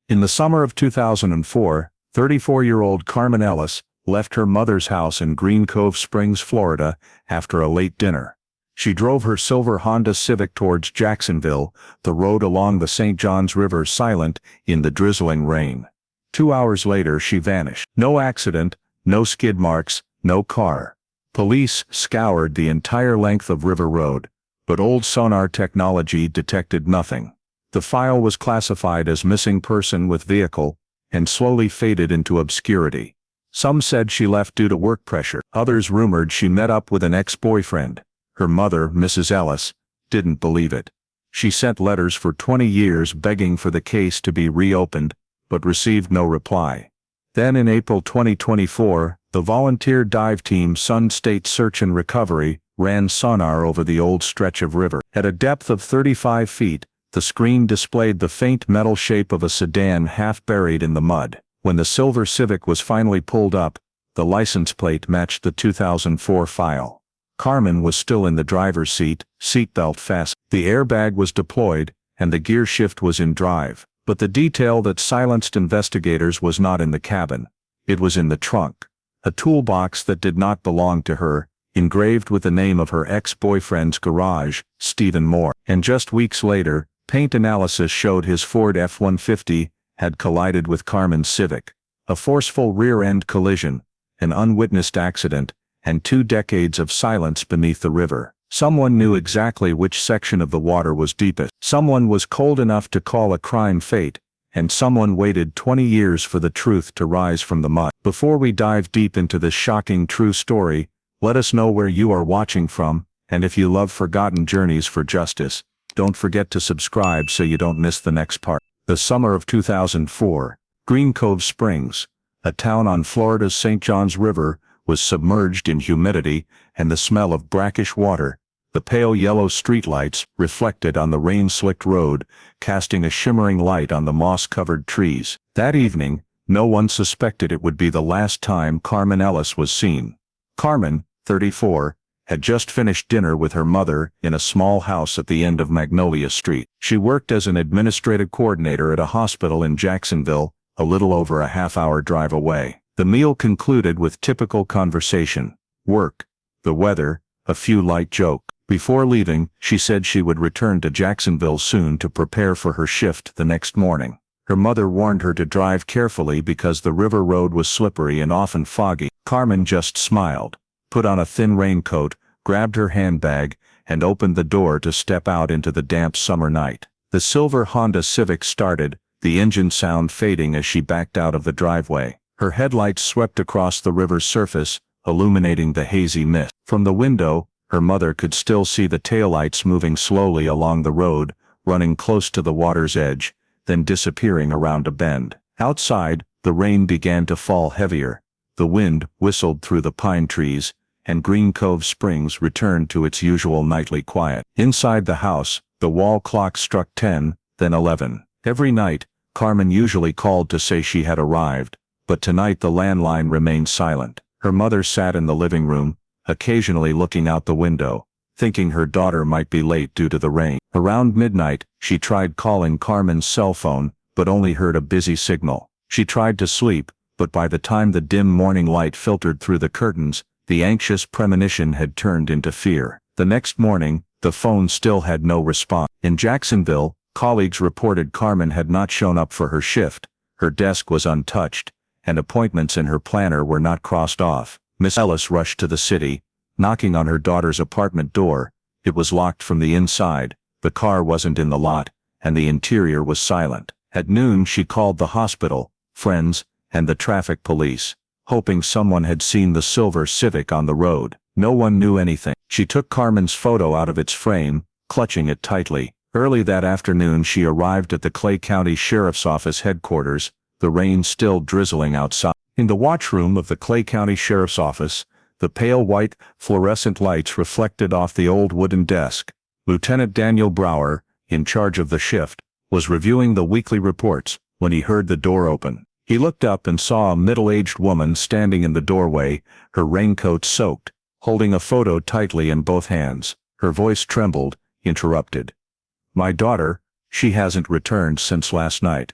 In the summer of 2004, 34-year-old Carmen Ellis left her mother's house in Green Cove Springs, Florida, after a late dinner. She drove her silver Honda Civic towards Jacksonville, the road along the St. Johns River silent in the drizzling rain. 2 hours later she vanished. No accident, no skid marks, no car. Police scoured the entire length of River Road, but old sonar technology detected nothing. The file was classified as missing person with vehicle, and slowly faded into obscurity. Some said she left due to work pressure. Others rumored she met up with an ex-boyfriend. Her mother, Mrs. Ellis, didn't believe it. She sent letters for 20 years begging for the case to be reopened, but received no reply. Then in April 2024, the volunteer dive team Sun State Search and Recovery ran sonar over the old stretch of river. At a depth of 35 feet, the screen displayed the faint metal shape of a sedan half buried in the mud. When the silver Civic was finally pulled up, the license plate matched the 2004 file. Carmen was still in the driver's seat, seatbelt fastened. The airbag was deployed, and the gear shift was in drive. But the detail that silenced investigators was not in the cabin. It was in the trunk. A toolbox that did not belong to her, engraved with the name of her ex-boyfriend's garage, Stephen Moore. And just weeks later, paint analysis showed his Ford F-150 had collided with Carmen's Civic. A forceful rear-end collision, an unwitnessed accident, and 2 decades of silence beneath the river. Someone knew exactly which section of the water was deepest. Someone was cold enough to call a crime fate, and someone waited 20 years for the truth to rise from the mud. Before we dive deep into this shocking true story, let us know where you are watching from, and if you love forgotten journeys for justice, don't forget to subscribe so you don't miss the next part. The summer of 2004, Green Cove Springs, a town on Florida's St. Johns River, was submerged in humidity and the smell of brackish water. The pale yellow streetlights reflected on the rain-slicked road, casting a shimmering light on the moss-covered trees. That evening, no one suspected it would be the last time Carmen Ellis was seen. Carmen, 34, had just finished dinner with her mother in a small house at the end of Magnolia Street. She worked as an administrative coordinator at a hospital in Jacksonville, a little over a half-hour drive away. The meal concluded with typical conversation, work, the weather, a few light jokes. Before leaving, she said she would return to Jacksonville soon to prepare for her shift the next morning. Her mother warned her to drive carefully because the river road was slippery and often foggy. Carmen just smiled, put on a thin raincoat, grabbed her handbag, and opened the door to step out into the damp summer night. The silver Honda Civic started, the engine sound fading as she backed out of the driveway. Her headlights swept across the river's surface, illuminating the hazy mist. From the window, her mother could still see the taillights moving slowly along the road, running close to the water's edge, then disappearing around a bend. Outside, the rain began to fall heavier. The wind whistled through the pine trees, and Green Cove Springs returned to its usual nightly quiet. Inside the house, the wall clock struck 10, then 11. Every night, Carmen usually called to say she had arrived, but tonight the landline remained silent. Her mother sat in the living room, occasionally looking out the window, thinking her daughter might be late due to the rain. Around midnight, she tried calling Carmen's cell phone, but only heard a busy signal. She tried to sleep, but by the time the dim morning light filtered through the curtains, the anxious premonition had turned into fear. The next morning, the phone still had no response. In Jacksonville, colleagues reported Carmen had not shown up for her shift, her desk was untouched, and appointments in her planner were not crossed off. Miss Ellis rushed to the city, knocking on her daughter's apartment door. It was locked from the inside, the car wasn't in the lot, and the interior was silent. At noon she called the hospital, friends, and the traffic police, hoping someone had seen the silver Civic on the road. No one knew anything. She took Carmen's photo out of its frame, clutching it tightly. Early that afternoon she arrived at the Clay County Sheriff's Office headquarters, the rain still drizzling outside. In the watchroom of the Clay County Sheriff's Office, the pale white fluorescent lights reflected off the old wooden desk. Lieutenant Daniel Brower, in charge of the shift, was reviewing the weekly reports when he heard the door open. He looked up and saw a middle-aged woman standing in the doorway, her raincoat soaked, holding a photo tightly in both hands. Her voice trembled, interrupted. "My daughter, she hasn't returned since last night."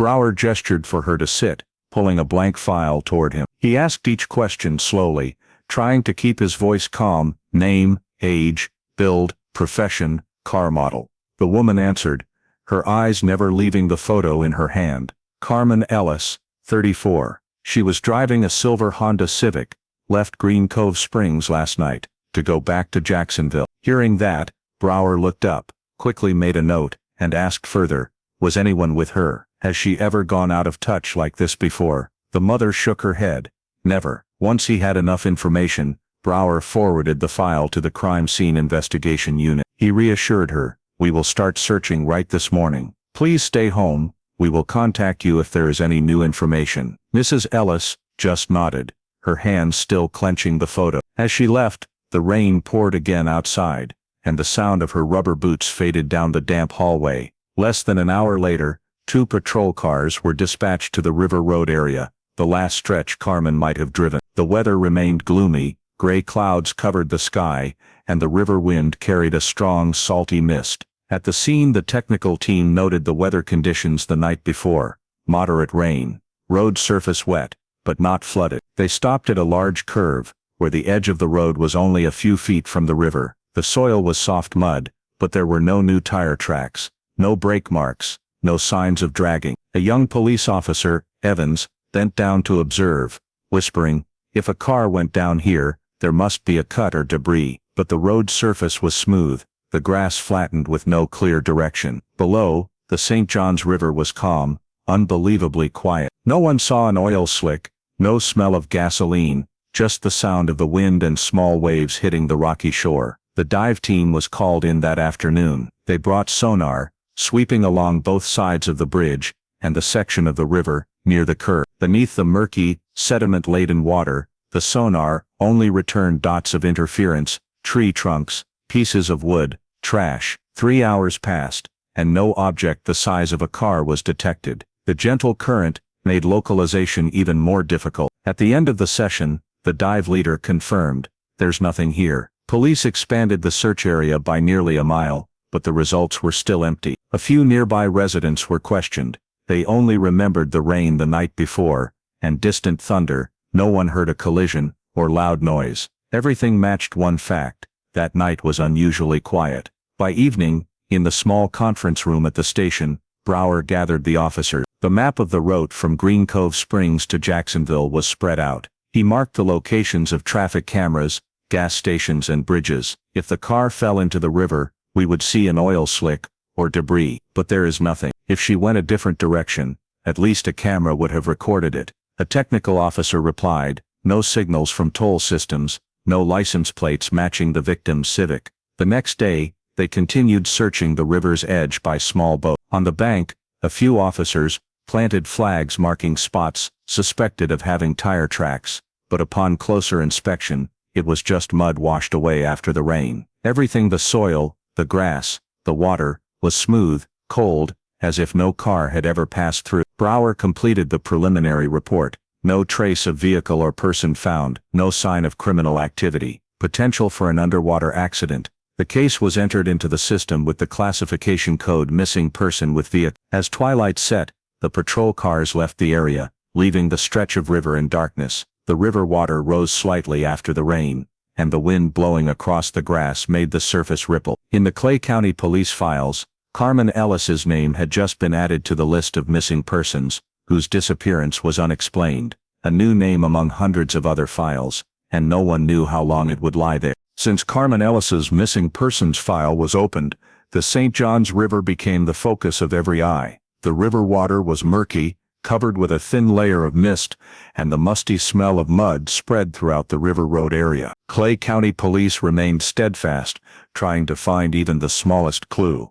Brower gestured for her to sit, pulling a blank file toward him. He asked each question slowly, trying to keep his voice calm: name, age, build, profession, car model. The woman answered, her eyes never leaving the photo in her hand. Carmen Ellis, 34. She was driving a silver Honda Civic, left Green Cove Springs last night, to go back to Jacksonville. Hearing that, Brower looked up, quickly made a note, and asked further, was anyone with her? Has she ever gone out of touch like this before? The mother shook her head. Never. Once he had enough information, Brower forwarded the file to the Crime Scene Investigation Unit. He reassured her, we will start searching right this morning. Please stay home, we will contact you if there is any new information. Mrs. Ellis just nodded, her hands still clenching the photo. As she left, the rain poured again outside, and the sound of her rubber boots faded down the damp hallway. Less than an hour later, 2 patrol cars were dispatched to the River Road area, the last stretch Carmen might have driven. The weather remained gloomy, gray clouds covered the sky, and the river wind carried a strong salty mist. At the scene, the technical team noted the weather conditions the night before: moderate rain, road surface wet, but not flooded. They stopped at a large curve, where the edge of the road was only a few feet from the river. The soil was soft mud, but there were no new tire tracks, no brake marks, no signs of dragging. A young police officer, Evans, bent down to observe, whispering, if a car went down here, there must be a cut or debris. But the road surface was smooth, the grass flattened with no clear direction. Below, the St. Johns River was calm, unbelievably quiet. No one saw an oil slick, no smell of gasoline, just the sound of the wind and small waves hitting the rocky shore. The dive team was called in that afternoon. They brought sonar, sweeping along both sides of the bridge, and the section of the river, near the curve. Beneath the murky, sediment-laden water, the sonar only returned dots of interference, tree trunks, pieces of wood, trash. 3 hours passed, and no object the size of a car was detected. The gentle current made localization even more difficult. At the end of the session, the dive leader confirmed, there's nothing here. Police expanded the search area by nearly a mile, but the results were still empty. A few nearby residents were questioned. They only remembered the rain the night before, and distant thunder. No one heard a collision, or loud noise. Everything matched one fact: that night was unusually quiet. By evening, in the small conference room at the station, Brower gathered the officers. The map of the route from Green Cove Springs to Jacksonville was spread out. He marked the locations of traffic cameras, gas stations and bridges. If the car fell into the river, we would see an oil slick, or debris. But there is nothing. If she went a different direction, at least a camera would have recorded it. A technical officer replied, no signals from toll systems, no license plates matching the victim's Civic. The next day, they continued searching the river's edge by small boat. On the bank, a few officers planted flags marking spots suspected of having tire tracks, but upon closer inspection, it was just mud washed away after the rain. Everything, the soil, the grass, the water, was smooth, cold, as if no car had ever passed through. Brower completed the preliminary report. No trace of vehicle or person found, no sign of criminal activity, potential for an underwater accident. The case was entered into the system with the classification code missing person with vehicle. As twilight set, the patrol cars left the area, leaving the stretch of river in darkness. The river water rose slightly after the rain, and the wind blowing across the grass made the surface ripple. In the Clay County police files, Carmen Ellis's name had just been added to the list of missing persons, whose disappearance was unexplained, a new name among hundreds of other files, and no one knew how long it would lie there. Since Carmen Ellis's missing persons file was opened, the St. Johns River became the focus of every eye. The river water was murky, covered with a thin layer of mist, and the musty smell of mud spread throughout the River Road area. Clay County police remained steadfast, trying to find even the smallest clue.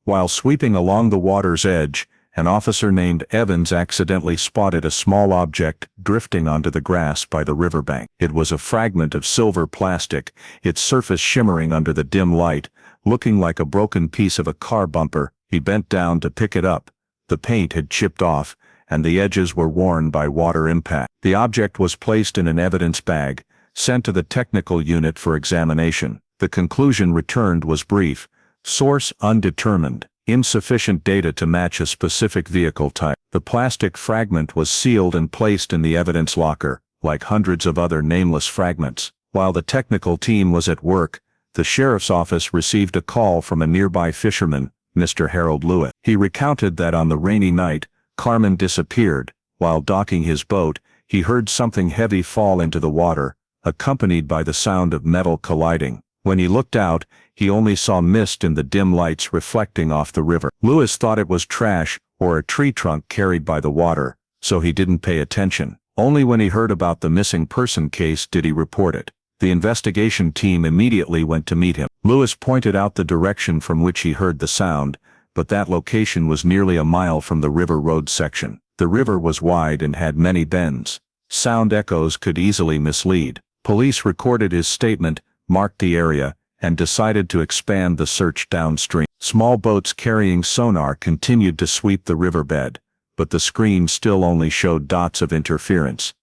While sweeping along the water's edge, an officer named Evans accidentally spotted a small object drifting onto the grass by the riverbank. It was a fragment of silver plastic, its surface shimmering under the dim light, looking like a broken piece of a car bumper. He bent down to pick it up. The paint had chipped off, and the edges were worn by water impact. The object was placed in an evidence bag, sent to the technical unit for examination. The conclusion returned was brief: source undetermined. insufficient data to match a specific vehicle type. The plastic fragment was sealed and placed in the evidence locker, like hundreds of other nameless fragments. While the technical team was at work, the sheriff's office received a call from a nearby fisherman, Mr. Harold Lewis. He recounted that on the rainy night, Carmen disappeared. While docking his boat, he heard something heavy fall into the water, accompanied by the sound of metal colliding. When he looked out, he only saw mist in the dim lights reflecting off the river. Lewis thought it was trash or a tree trunk carried by the water, so he didn't pay attention. Only when he heard about the missing person case did he report it. The investigation team immediately went to meet him. Lewis pointed out the direction from which he heard the sound, but that location was nearly a mile from the river road section. The river was wide and had many bends. Sound echoes could easily mislead. Police recorded his statement, marked the area, and decided to expand the search downstream. Small boats carrying sonar continued to sweep the riverbed, but the screen still only showed dots of interference.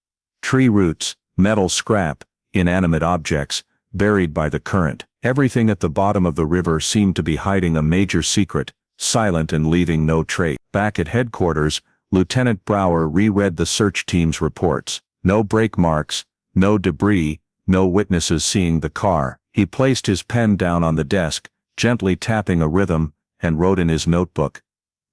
Tree roots, metal scrap, inanimate objects, buried by the current. Everything at the bottom of the river seemed to be hiding a major secret, silent and leaving no trace. Back at headquarters, Lieutenant Brower reread the search team's reports. No brake marks, no debris, no witnesses seeing the car. He placed his pen down on the desk, gently tapping a rhythm, and wrote in his notebook,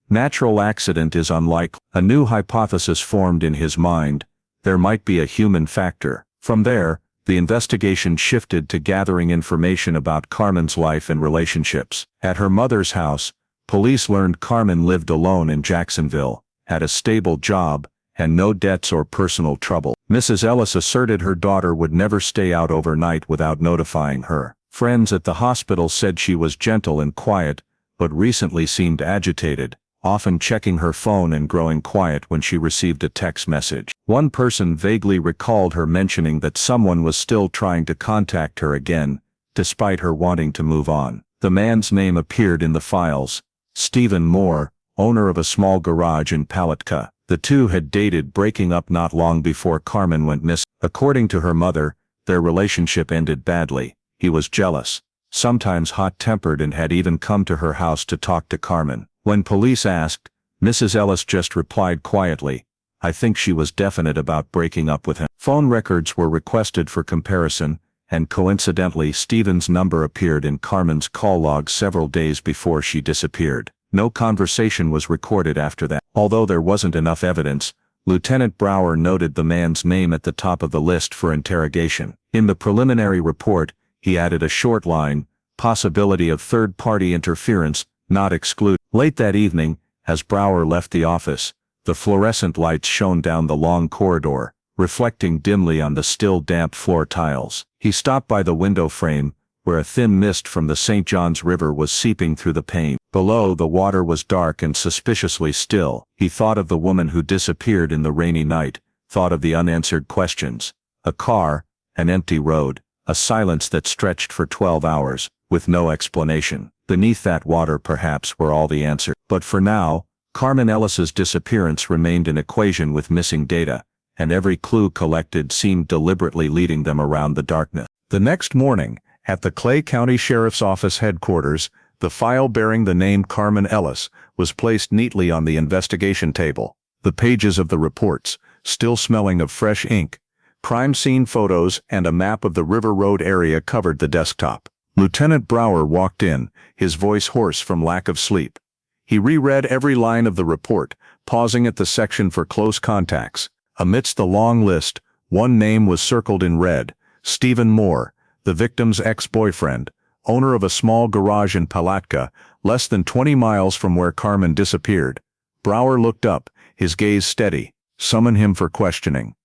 "Natural accident is unlikely." A new hypothesis formed in his mind. There might be a human factor. From there, the investigation shifted to gathering information about Carmen's life and relationships. At her mother's house, police learned Carmen lived alone in Jacksonville, had a stable job, and no debts or personal trouble. Mrs. Ellis asserted her daughter would never stay out overnight without notifying her. Friends at the hospital said she was gentle and quiet, but recently seemed agitated, often checking her phone and growing quiet when she received a text message. One person vaguely recalled her mentioning that someone was still trying to contact her again, despite her wanting to move on. The man's name appeared in the files: Stephen Moore, owner of a small garage in Palatka. The two had dated, breaking up not long before Carmen went missing. According to her mother, their relationship ended badly. He was jealous, sometimes hot-tempered, and had even come to her house to talk to Carmen. When police asked, Mrs. Ellis just replied quietly, "I think she was definite about breaking up with him." Phone records were requested for comparison, and coincidentally Stephen's number appeared in Carmen's call log several days before she disappeared. No conversation was recorded after that. Although there wasn't enough evidence, Lieutenant Brower noted the man's name at the top of the list for interrogation. In the preliminary report, he added a short line, "Possibility of third-party interference, not excluded." Late that evening, as Brower left the office, the fluorescent lights shone down the long corridor, reflecting dimly on the still damp floor tiles. He stopped by the window frame, where a thin mist from the St. Johns River was seeping through the pane. Below, the water was dark and suspiciously still. He thought of the woman who disappeared in the rainy night, thought of the unanswered questions. A car, an empty road, a silence that stretched for 12 hours, with no explanation. Beneath that water perhaps were all the answers. But for now, Carmen Ellis's disappearance remained an equation with missing data, and every clue collected seemed deliberately leading them around the darkness. The next morning, at the Clay County Sheriff's Office headquarters, the file bearing the name Carmen Ellis was placed neatly on the investigation table. The pages of the reports, still smelling of fresh ink, crime scene photos, and a map of the River Road area covered the desktop. Lieutenant Brower walked in, his voice hoarse from lack of sleep. He reread every line of the report, pausing at the section for close contacts. Amidst the long list, one name was circled in red: Stephen Moore, the victim's ex-boyfriend, owner of a small garage in Palatka, less than 20 miles from where Carmen disappeared. Brower looked up, his gaze steady. "Summon him for questioning."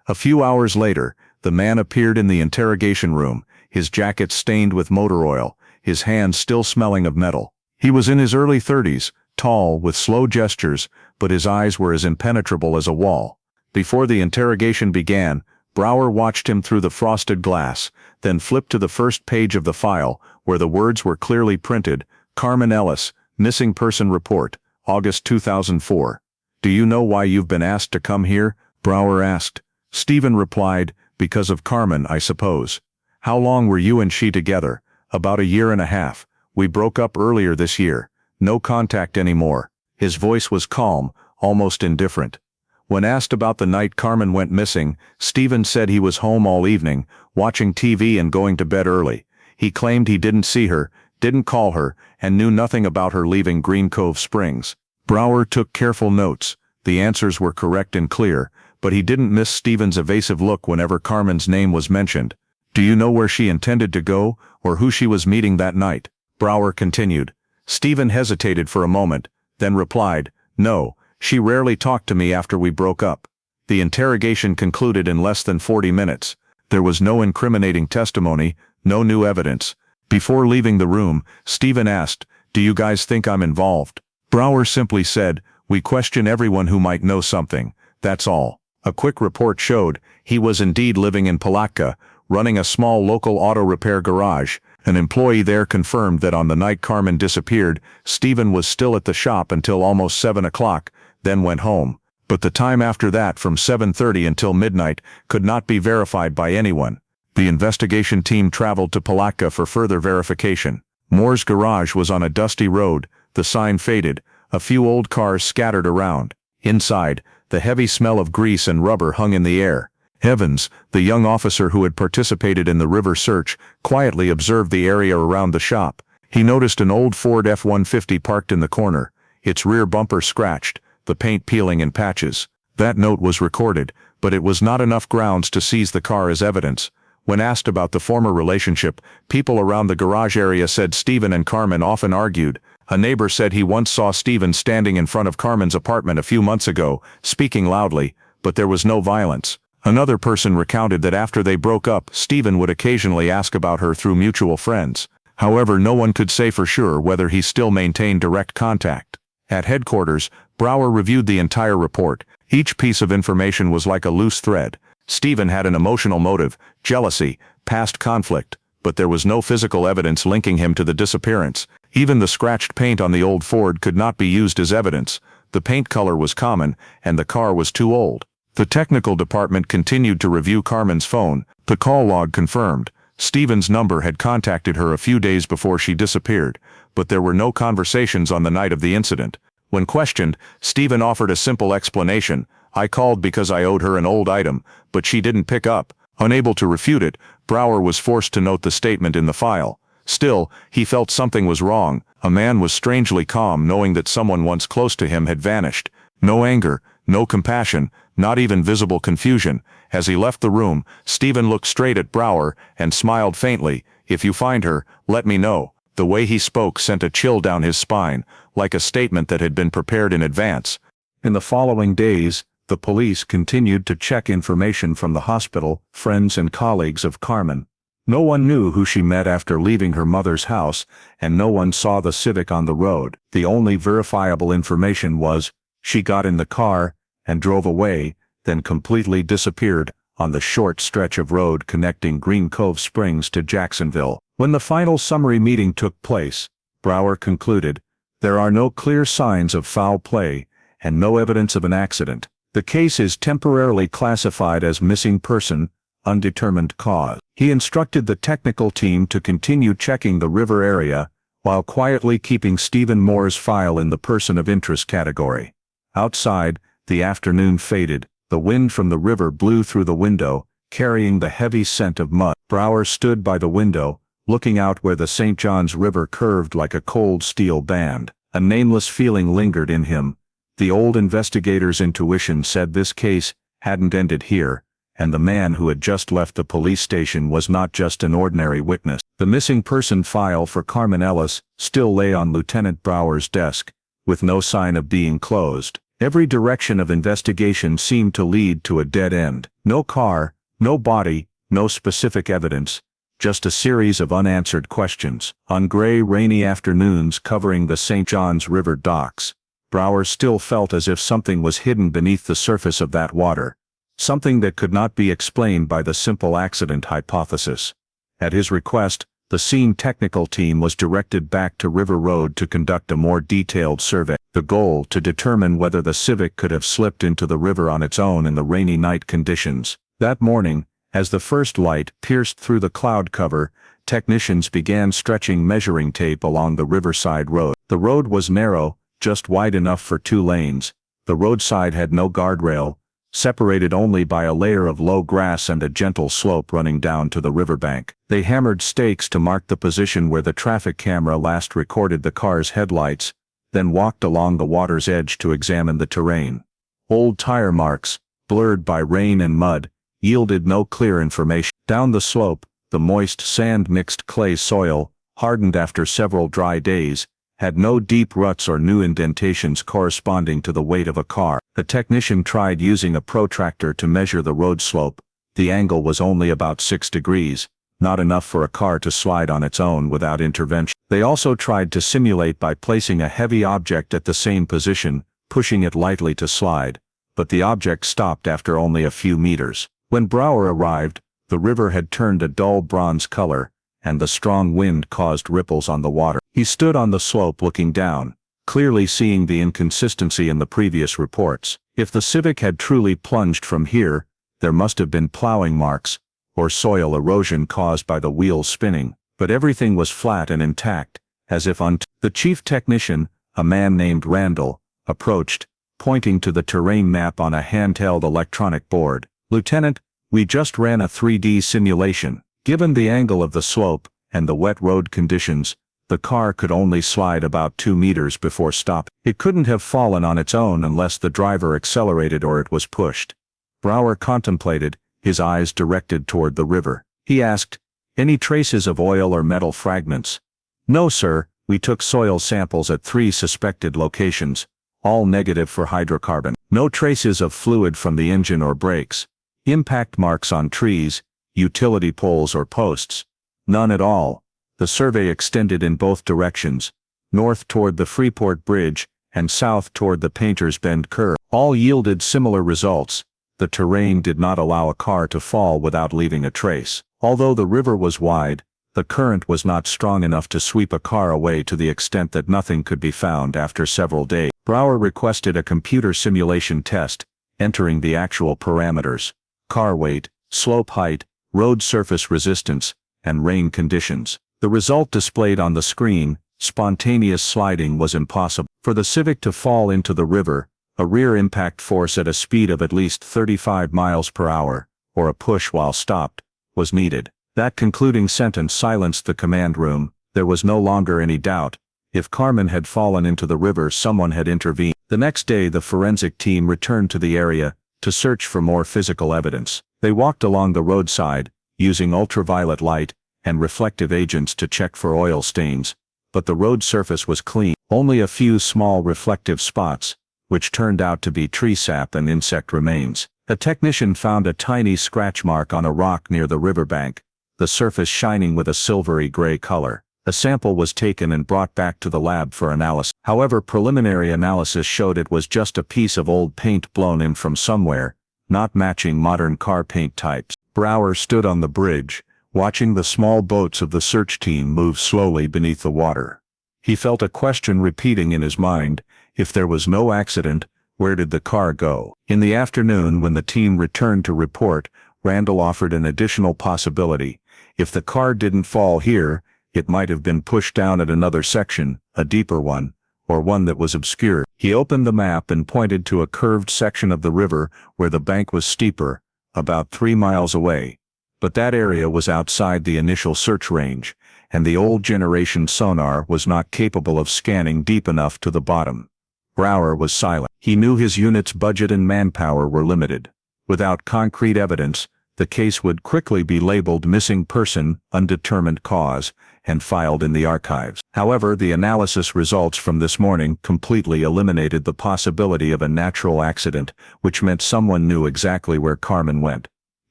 A few hours later, the man appeared in the interrogation room, his jacket stained with motor oil, his hands still smelling of metal. He was in his early 30s, tall, with slow gestures, but his eyes were as impenetrable as a wall. Before the interrogation began, Brower watched him through the frosted glass, then flipped to the first page of the file, where the words were clearly printed: Carmen Ellis, Missing Person Report, August 2004. "Do you know why you've been asked to come here?" Brower asked. Stephen replied, "Because of Carmen, I suppose." "How long were you and she together?" "About a year and a half. We broke up earlier this year. No contact anymore. His voice was calm, almost indifferent. When asked about the night Carmen went missing, Stephen said he was home all evening, watching TV and going to bed early. He claimed he didn't see her, didn't call her, and knew nothing about her leaving Green Cove Springs. Brower took careful notes. The answers were correct and clear, but he didn't miss Stephen's evasive look whenever Carmen's name was mentioned. Do you know where she intended to go, or who she was meeting that night? Brower continued. Stephen hesitated for a moment, then replied, No, she rarely talked to me after we broke up. The interrogation concluded in less than 40 minutes. There was no incriminating testimony, no new evidence. Before leaving the room, Stephen asked, Do you guys think I'm involved? Brower simply said, We question everyone who might know something, that's all. A quick report showed he was indeed living in Palatka, running a small local auto repair garage. An employee there confirmed that on the night Carmen disappeared, Stephen was still at the shop until almost 7 o'clock, then went home. But the time after that, from 7:30 until midnight, could not be verified by anyone. The investigation team traveled to Palatka for further verification. Moore's garage was on a dusty road, the sign faded, a few old cars scattered around. Inside, the heavy smell of grease and rubber hung in the air. Evans, the young officer who had participated in the river search, quietly observed the area around the shop. He noticed an old Ford F-150 parked in the corner, its rear bumper scratched, the paint peeling in patches. That note was recorded, but it was not enough grounds to seize the car as evidence. When asked about the former relationship, people around the garage area said Stephen and Carmen often argued. A neighbor said he once saw Stephen standing in front of Carmen's apartment a few months ago, speaking loudly, but there was no violence. Another person recounted that after they broke up, Stephen would occasionally ask about her through mutual friends. However, no one could say for sure whether he still maintained direct contact. At headquarters, Brower reviewed the entire report. Each piece of information was like a loose thread. Stephen had an emotional motive, jealousy, past conflict, but there was no physical evidence linking him to the disappearance. Even the scratched paint on the old Ford could not be used as evidence. The paint color was common, and the car was too old. The technical department continued to review Carmen's phone. The call log confirmed Stephen's number had contacted her a few days before she disappeared, but there were no conversations on the night of the incident. When questioned, Stephen offered a simple explanation. I called because I owed her an old item, but she didn't pick up. Unable to refute it, Brower was forced to note the statement in the file. Still, he felt something was wrong. A man was strangely calm knowing that someone once close to him had vanished. No anger, no compassion, not even visible confusion. As he left the room, Stephen looked straight at Brower and smiled faintly. If you find her, let me know. The way he spoke sent a chill down his spine, like a statement that had been prepared in advance. In the following days, the police continued to check information from the hospital, friends and colleagues of Carmen. No one knew who she met after leaving her mother's house, and no one saw the Civic on the road. The only verifiable information was, she got in the car and drove away, then completely disappeared on the short stretch of road connecting Green Cove Springs to Jacksonville. When the final summary meeting took place, Brower concluded, there are no clear signs of foul play and no evidence of an accident. The case is temporarily classified as missing person, undetermined cause. He instructed the technical team to continue checking the river area, while quietly keeping Stephen Moore's file in the person of interest category. Outside, the afternoon faded. The wind from the river blew through the window, carrying the heavy scent of mud. Brower stood by the window, looking out where the St. Johns River curved like a cold steel band. A nameless feeling lingered in him. The old investigator's intuition said this case hadn't ended here, and the man who had just left the police station was not just an ordinary witness. The missing person file for Carmen Ellis still lay on Lieutenant Brower's desk, with no sign of being closed. Every direction of investigation seemed to lead to a dead end. No car, no body, no specific evidence, just a series of unanswered questions. On gray, rainy afternoons covering the St. Johns River docks, Brower still felt as if something was hidden beneath the surface of that water, something that could not be explained by the simple accident hypothesis. At his request, the scene technical team was directed back to River Road to conduct a more detailed survey. The goal to determine whether the Civic could have slipped into the river on its own in the rainy night conditions. That morning, as the first light pierced through the cloud cover, technicians began stretching measuring tape along the riverside road. The road was narrow, just wide enough for 2 lanes. The roadside had no guardrail, separated only by a layer of low grass and a gentle slope running down to the riverbank. They hammered stakes to mark the position where the traffic camera last recorded the car's headlights, then walked along the water's edge to examine the terrain. Old tire marks, blurred by rain and mud, yielded no clear information. Down the slope, the moist sand-mixed clay soil, hardened after several dry days, had no deep ruts or new indentations corresponding to the weight of a car. The technician tried using a protractor to measure the road slope. The angle was only about 6 degrees, not enough for a car to slide on its own without intervention. They also tried to simulate by placing a heavy object at the same position, pushing it lightly to slide, but the object stopped after only a few meters. When Brower arrived, the river had turned a dull bronze color, and the strong wind caused ripples on the water. He stood on the slope looking down, clearly seeing the inconsistency in the previous reports. If the Civic had truly plunged from here, there must have been plowing marks, or soil erosion caused by the wheels spinning, but everything was flat and intact, as if The chief technician, a man named Randall, approached, pointing to the terrain map on a handheld electronic board. "Lieutenant, we just ran a 3D simulation. Given the angle of the slope and the wet road conditions, the car could only slide about 2 meters before stopping. It couldn't have fallen on its own unless the driver accelerated or it was pushed." Brower contemplated, his eyes directed toward the river. He asked, "Any traces of oil or metal fragments?" "No, sir. We took soil samples at 3 suspected locations, all negative for hydrocarbon. No traces of fluid from the engine or brakes. Impact marks on trees, utility poles or posts. None at all." The survey extended in both directions, north toward the Freeport Bridge and south toward the Painter's Bend curve. All yielded similar results. The terrain did not allow a car to fall without leaving a trace. Although the river was wide, the current was not strong enough to sweep a car away to the extent that nothing could be found after several days. Brower requested a computer simulation test, entering the actual parameters: car weight, slope height, road surface resistance, and rain conditions. The result displayed on the screen: spontaneous sliding was impossible. For the Civic to fall into the river, a rear impact force at a speed of at least 35 miles per hour, or a push while stopped, was needed. That concluding sentence silenced the command room. There was no longer any doubt. If Carmen had fallen into the river, someone had intervened. The next day the forensic team returned to the area to search for more physical evidence. They walked along the roadside, using ultraviolet light and reflective agents to check for oil stains, but the road surface was clean. Only a few small reflective spots, which turned out to be tree sap and insect remains. A technician found a tiny scratch mark on a rock near the riverbank, the surface shining with a silvery gray color. A sample was taken and brought back to the lab for analysis. However, preliminary analysis showed it was just a piece of old paint blown in from somewhere, not matching modern car paint types. Brower stood on the bridge, watching the small boats of the search team move slowly beneath the water. He felt a question repeating in his mind: if there was no accident, where did the car go? In the afternoon, when the team returned to report, Randall offered an additional possibility. If the car didn't fall here, it might have been pushed down at another section, a deeper one, or one that was obscured. He opened the map and pointed to a curved section of the river where the bank was steeper, about 3 miles away. But that area was outside the initial search range, and the old generation sonar was not capable of scanning deep enough to the bottom. Brower was silent. He knew his unit's budget and manpower were limited. Without concrete evidence, the case would quickly be labeled missing person, undetermined cause, and filed in the archives. However, the analysis results from this morning completely eliminated the possibility of a natural accident, which meant someone knew exactly where Carmen went.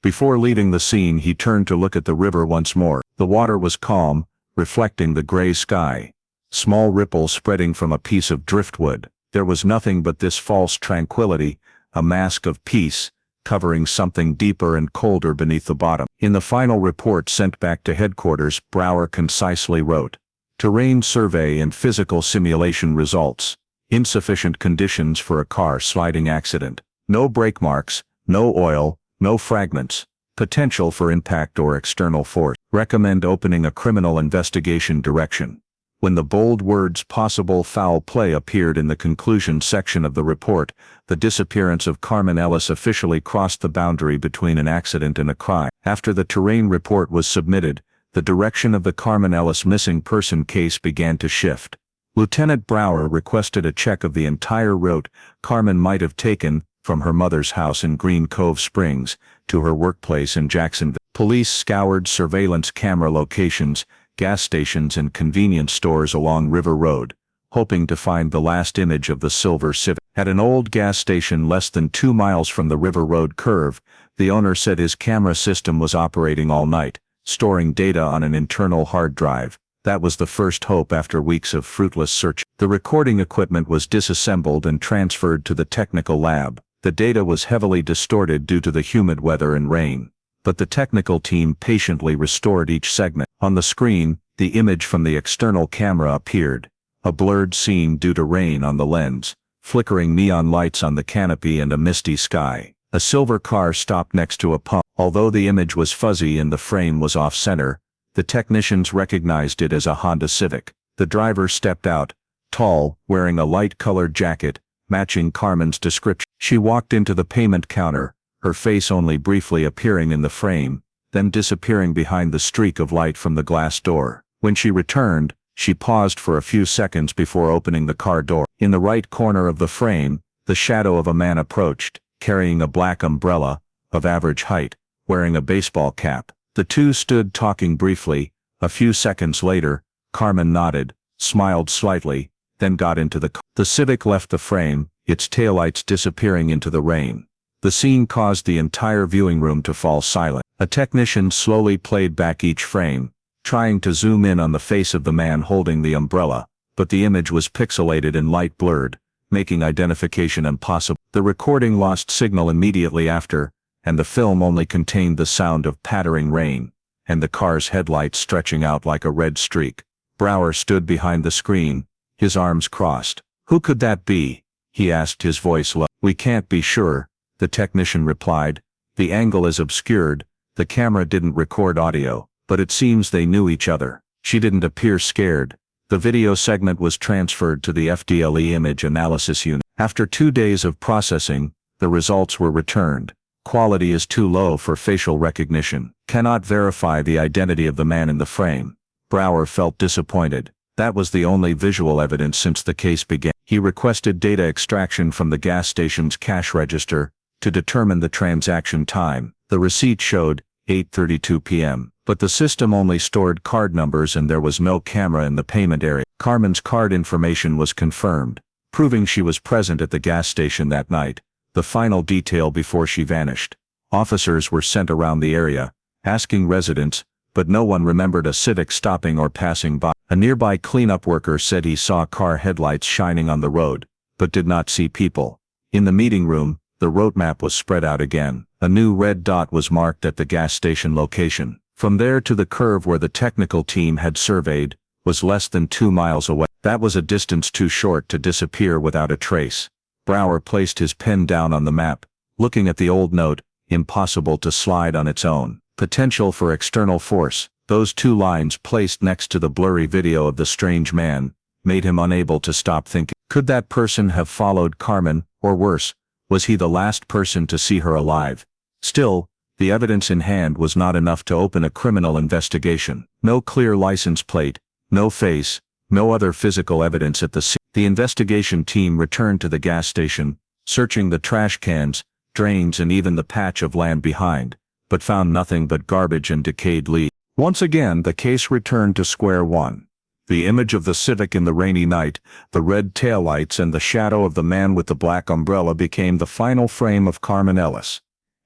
Before leaving the scene, he turned to look at the river once more. The water was calm, reflecting the gray sky. Small ripples spreading from a piece of driftwood. There was nothing but this false tranquility, a mask of peace, covering something deeper and colder beneath the bottom. In the final report sent back to headquarters, Brower concisely wrote: terrain survey and physical simulation results. Insufficient conditions for a car sliding accident. No brake marks, no oil, no fragments. Potential for impact or external force. Recommend opening a criminal investigation direction. When the bold words "possible foul play" appeared in the conclusion section of the report, the disappearance of Carmen Ellis officially crossed the boundary between an accident and a crime. After the terrain report was submitted, the direction of the Carmen Ellis missing person case began to shift. Lieutenant Brower requested a check of the entire route Carmen might have taken from her mother's house in Green Cove Springs to her workplace in Jacksonville. Police scoured surveillance camera locations, gas stations and convenience stores along River Road, hoping to find the last image of the silver Civic. At an old gas station less than 2 miles from the River Road curve, the owner said his camera system was operating all night, storing data on an internal hard drive. That was the first hope after weeks of fruitless search. The recording equipment was disassembled and transferred to the technical lab. The data was heavily distorted due to the humid weather and rain, but the technical team patiently restored each segment. On the screen, the image from the external camera appeared, a blurred scene due to rain on the lens, flickering neon lights on the canopy and a misty sky. A silver car stopped next to a pump. Although the image was fuzzy and the frame was off-center, the technicians recognized it as a Honda Civic. The driver stepped out, tall, wearing a light-colored jacket, matching Carmen's description. She walked into the payment counter, her face only briefly appearing in the frame, then disappearing behind the streak of light from the glass door. When she returned, she paused for a few seconds before opening the car door. In the right corner of the frame, the shadow of a man approached, carrying a black umbrella, of average height, wearing a baseball cap. The two stood talking briefly. A few seconds later, Carmen nodded, smiled slightly, then got into the car. The Civic left the frame, its taillights disappearing into the rain. The scene caused the entire viewing room to fall silent. A technician slowly played back each frame, trying to zoom in on the face of the man holding the umbrella, but the image was pixelated and light blurred, making identification impossible. The recording lost signal immediately after, and the film only contained the sound of pattering rain, and the car's headlights stretching out like a red streak. Brower stood behind the screen, his arms crossed. "Who could that be?" he asked, his voice low. "We can't be sure," the technician replied. "The angle is obscured, the camera didn't record audio, but it seems they knew each other." She didn't appear scared. The video segment was transferred to the FDLE image analysis unit. After 2 days of processing, the results were returned. Quality is too low for facial recognition. Cannot verify the identity of the man in the frame. Brower felt disappointed. That was the only visual evidence since the case began. He requested data extraction from the gas station's cash register to determine the transaction time. The receipt showed 8:32 p.m., but the system only stored card numbers and there was no camera in the payment area. Carmen's card information was confirmed, proving she was present at the gas station that night, the final detail before she vanished. Officers were sent around the area, asking residents, but no one remembered a Civic stopping or passing by. A nearby cleanup worker said he saw car headlights shining on the road, but did not see people. In the meeting room, the road map was spread out again. A new red dot was marked at the gas station location. From there to the curve where the technical team had surveyed, was less than 2 miles away. That was a distance too short to disappear without a trace. Brower placed his pen down on the map, looking at the old note, "Impossible to slide on its own. Potential for external force." Those 2 lines placed next to the blurry video of the strange man made him unable to stop thinking. Could that person have followed Carmen, or worse, was he the last person to see her alive? Still, the evidence in hand was not enough to open a criminal investigation. No clear license plate, no face, no other physical evidence at the scene. The investigation team returned to the gas station, searching the trash cans, drains and even the patch of land behind, but found nothing but garbage and decayed leaves. Once again the case returned to square one. The image of the Civic in the rainy night, the red taillights and the shadow of the man with the black umbrella became the final frame of Carmen Ellis.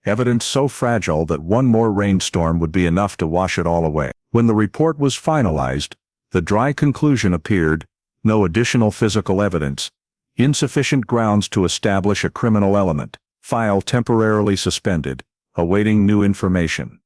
Evidence so fragile that one more rainstorm would be enough to wash it all away. When the report was finalized, the dry conclusion appeared: no additional physical evidence, insufficient grounds to establish a criminal element, file temporarily suspended, awaiting new information.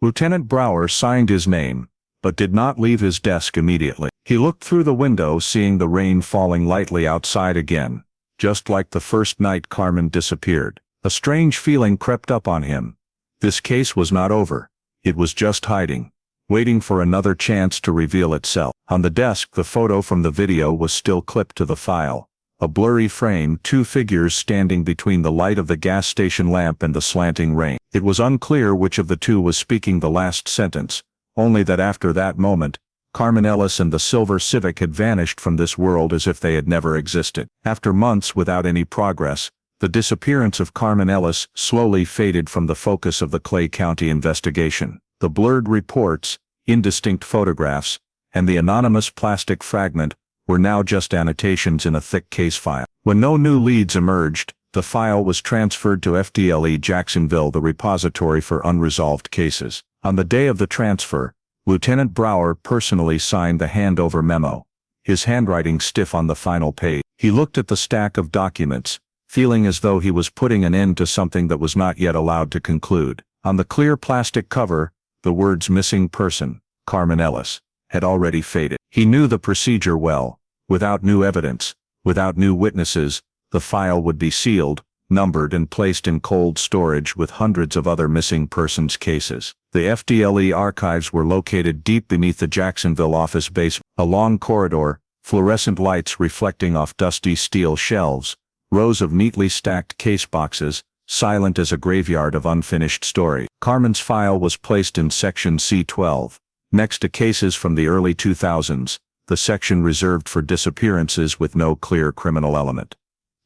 Lieutenant Brower signed his name, but did not leave his desk immediately. He looked through the window, seeing the rain falling lightly outside again, just like the first night Carmen disappeared. A strange feeling crept up on him. This case was not over. It was just hiding, waiting for another chance to reveal itself. On the desk, the photo from the video was still clipped to the file. A blurry frame, two figures standing between the light of the gas station lamp and the slanting rain. It was unclear which of the two was speaking the last sentence, only that after that moment, Carmen Ellis and the silver Civic had vanished from this world as if they had never existed. After months without any progress, the disappearance of Carmen Ellis slowly faded from the focus of the Clay County investigation. The blurred reports, indistinct photographs, and the anonymous plastic fragment were now just annotations in a thick case file. When no new leads emerged, the file was transferred to FDLE Jacksonville, the repository for unresolved cases. On the day of the transfer, Lieutenant Brower personally signed the handover memo, his handwriting stiff on the final page. He looked at the stack of documents, feeling as though he was putting an end to something that was not yet allowed to conclude. On the clear plastic cover, the words "missing person, Carmen Ellis," had already faded. He knew the procedure well. Without new evidence, without new witnesses, the file would be sealed, numbered and placed in cold storage with hundreds of other missing persons cases. The FDLE archives were located deep beneath the Jacksonville office basement. A long corridor, fluorescent lights reflecting off dusty steel shelves, rows of neatly stacked case boxes, silent as a graveyard of unfinished story. Carmen's file was placed in section C12, next to cases from the early 2000s, the section reserved for disappearances with no clear criminal element.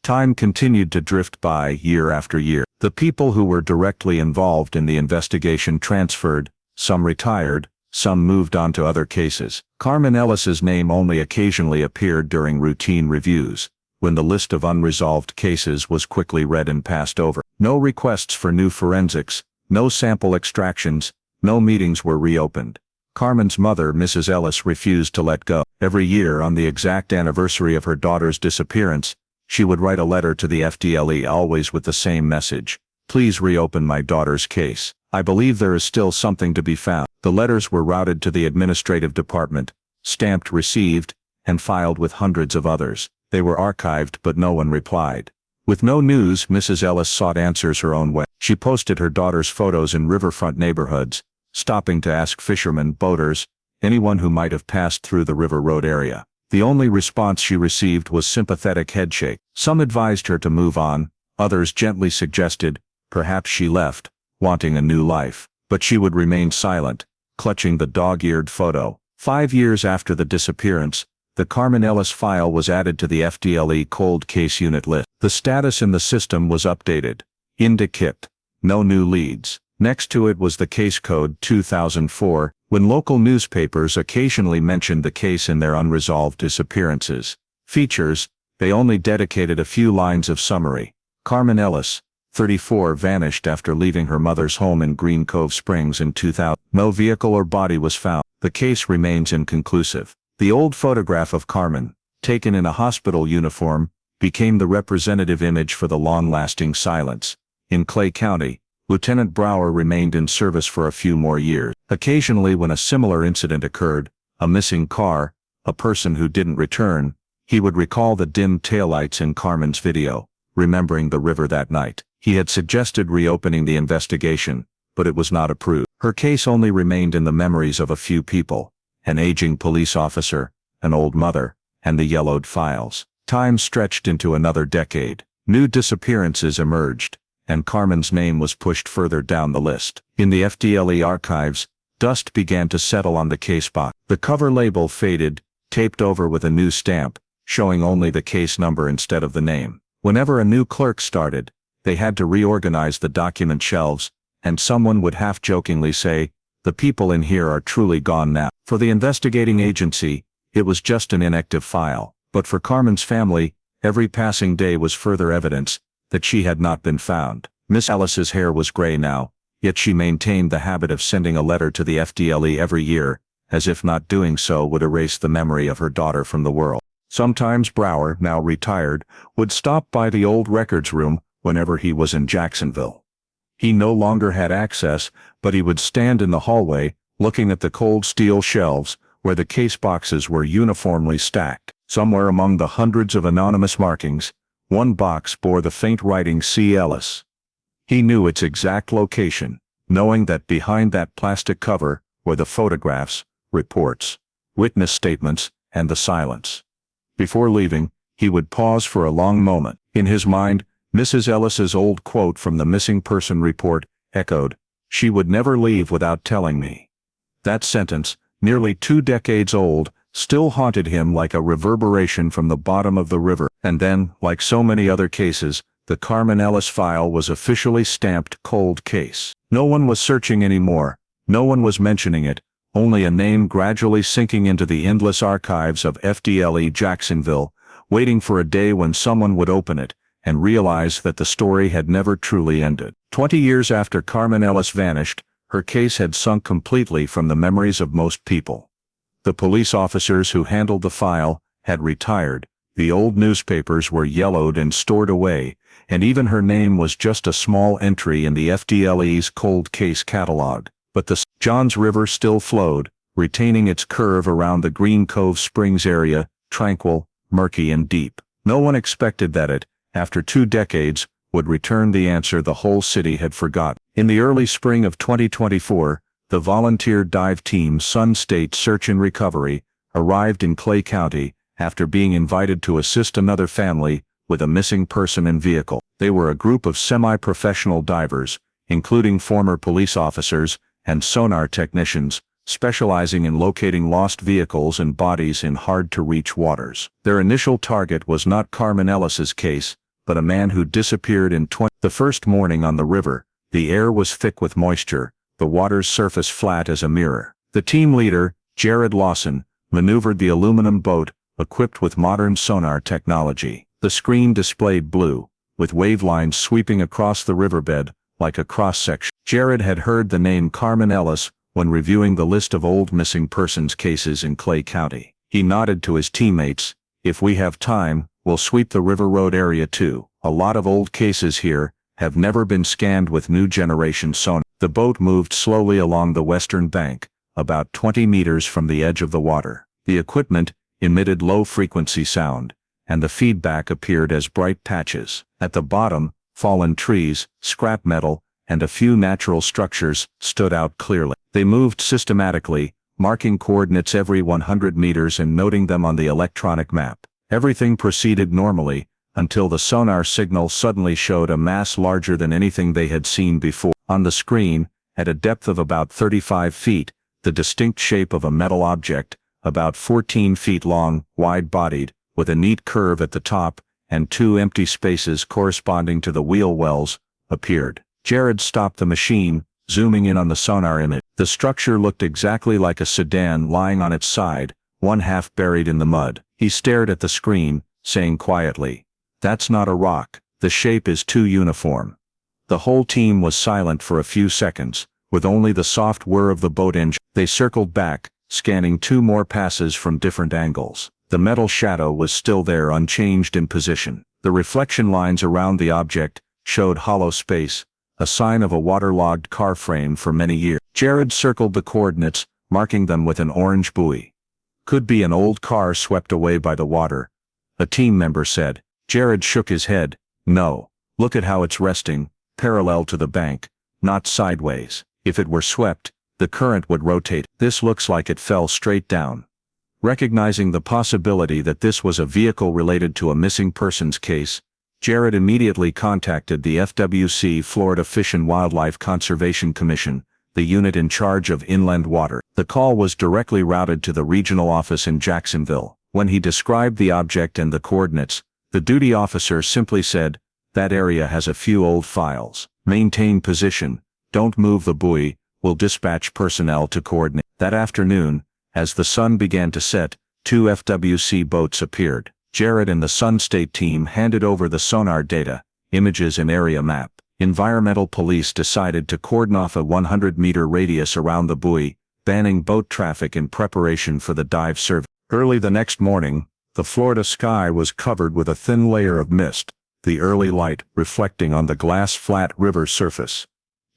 Time continued to drift by year after year. The people who were directly involved in the investigation transferred, some retired, some moved on to other cases. Carmen Ellis's name only occasionally appeared during routine reviews, when the list of unresolved cases was quickly read and passed over. No requests for new forensics, no sample extractions, no meetings were reopened. Carmen's mother, Mrs. Ellis, refused to let go. Every year, on the exact anniversary of her daughter's disappearance, she would write a letter to the FDLE, always with the same message: "Please reopen my daughter's case. I believe there is still something to be found." The letters were routed to the administrative department, stamped "received," and filed with hundreds of others. They were archived, but no one replied. With no news, Mrs. Ellis sought answers her own way. She posted her daughter's photos in riverfront neighborhoods, stopping to ask fishermen, boaters, anyone who might have passed through the River Road area. The only response she received was sympathetic headshake. Some advised her to move on, others gently suggested, perhaps she left, wanting a new life. But she would remain silent, clutching the dog-eared photo. 5 years after the disappearance, the Carmen Ellis file was added to the FDLE cold case unit list. The status in the system was updated. Indicate. No new leads. Next to it was the case code 2004, when local newspapers occasionally mentioned the case in their unresolved disappearances. Features, they only dedicated a few lines of summary. Carmen Ellis, 34, vanished after leaving her mother's home in Green Cove Springs in 2000. No vehicle or body was found. The case remains inconclusive. The old photograph of Carmen, taken in a hospital uniform, became the representative image for the long-lasting silence. In Clay County, Lieutenant Brower remained in service for a few more years. Occasionally, when a similar incident occurred, a missing car, a person who didn't return, he would recall the dim taillights in Carmen's video, remembering the river that night. He had suggested reopening the investigation, but it was not approved. Her case only remained in the memories of a few people: an aging police officer, an old mother, and the yellowed files. Time stretched into another decade. New disappearances emerged, and Carmen's name was pushed further down the list. In the FDLE archives, dust began to settle on the case box. The cover label faded, taped over with a new stamp, showing only the case number instead of the name. Whenever a new clerk started, they had to reorganize the document shelves, and someone would half-jokingly say, "The people in here are truly gone now." For the investigating agency, it was just an inactive file. But for Carmen's family, every passing day was further evidence that she had not been found. Miss Ellis's hair was gray now, yet she maintained the habit of sending a letter to the FDLE every year, as if not doing so would erase the memory of her daughter from the world. Sometimes Brower, now retired, would stop by the old records room whenever he was in Jacksonville. He no longer had access, but he would stand in the hallway, looking at the cold steel shelves, where the case boxes were uniformly stacked. Somewhere among the hundreds of anonymous markings, one box bore the faint writing "C. Ellis." He knew its exact location, knowing that behind that plastic cover were the photographs, reports, witness statements, and the silence. Before leaving, he would pause for a long moment. In his mind, Mrs. Ellis's old quote from the missing person report echoed, "She would never leave without telling me." That sentence, nearly 2 decades old, still haunted him like a reverberation from the bottom of the river. And then, like so many other cases, the Carmen Ellis file was officially stamped cold case. No one was searching anymore, no one was mentioning it, only a name gradually sinking into the endless archives of FDLE Jacksonville, waiting for a day when someone would open it and realize that the story had never truly ended. 20 years after Carmen Ellis vanished, her case had sunk completely from the memories of most people. The police officers who handled the file had retired, the old newspapers were yellowed and stored away, and even her name was just a small entry in the FDLE's cold case catalog. But the Johns River still flowed, retaining its curve around the Green Cove Springs area, tranquil, murky and deep. No one expected that it, after 2 decades, would return the answer the whole city had forgotten. In the early spring of 2024, the volunteer dive team Sun State Search and Recovery arrived in Clay County after being invited to assist another family with a missing person and vehicle. They were a group of semi-professional divers, including former police officers and sonar technicians, specializing in locating lost vehicles and bodies in hard-to-reach waters. Their initial target was not Carmen Ellis's case, but a man who disappeared in the first morning on the river. The air was thick with moisture, the water's surface flat as a mirror. The team leader, Jared Lawson, maneuvered the aluminum boat, equipped with modern sonar technology. The screen displayed blue, with wave lines sweeping across the riverbed, like a cross-section. Jared had heard the name Carmen Ellis when reviewing the list of old missing persons cases in Clay County. He nodded to his teammates, "If we have time, we'll sweep the River Road area too. A lot of old cases here have never been scanned with new generation sonar." The boat moved slowly along the western bank, about 20 meters from the edge of the water. The equipment emitted low-frequency sound, and the feedback appeared as bright patches. At the bottom, fallen trees, scrap metal, and a few natural structures stood out clearly. They moved systematically, marking coordinates every 100 meters and noting them on the electronic map. Everything proceeded normally, until the sonar signal suddenly showed a mass larger than anything they had seen before. On the screen, at a depth of about 35 feet, the distinct shape of a metal object, about 14 feet long, wide-bodied, with a neat curve at the top, and 2 empty spaces corresponding to the wheel wells, appeared. Jared stopped the machine, zooming in on the sonar image. The structure looked exactly like a sedan lying on its side, one half buried in the mud. He stared at the screen, saying quietly, "That's not a rock, the shape is too uniform." The whole team was silent for a few seconds, with only the soft whir of the boat engine. They circled back, scanning 2 more passes from different angles. The metal shadow was still there, unchanged in position. The reflection lines around the object showed hollow space, a sign of a waterlogged car frame for many years. Jared circled the coordinates, marking them with an orange buoy. "Could be an old car swept away by the water," a team member said. Jared shook his head. "No, look at how it's resting, parallel to the bank, not sideways. If it were swept, the current would rotate. This looks like it fell straight down." Recognizing the possibility that this was a vehicle related to a missing persons case, Jared immediately contacted the FWC Florida Fish and Wildlife Conservation Commission, the unit in charge of inland water. The call was directly routed to the regional office in Jacksonville. When he described the object and the coordinates, the duty officer simply said, "That area has a few old files. Maintain position, don't move the buoy, we'll dispatch personnel to coordinate." That afternoon, as the sun began to set, 2 FWC boats appeared. Jared and the Sun State team handed over the sonar data, images and area map. Environmental police decided to cordon off a 100-meter radius around the buoy, banning boat traffic in preparation for the dive survey. Early the next morning, the Florida sky was covered with a thin layer of mist, the early light reflecting on the glass-flat river surface.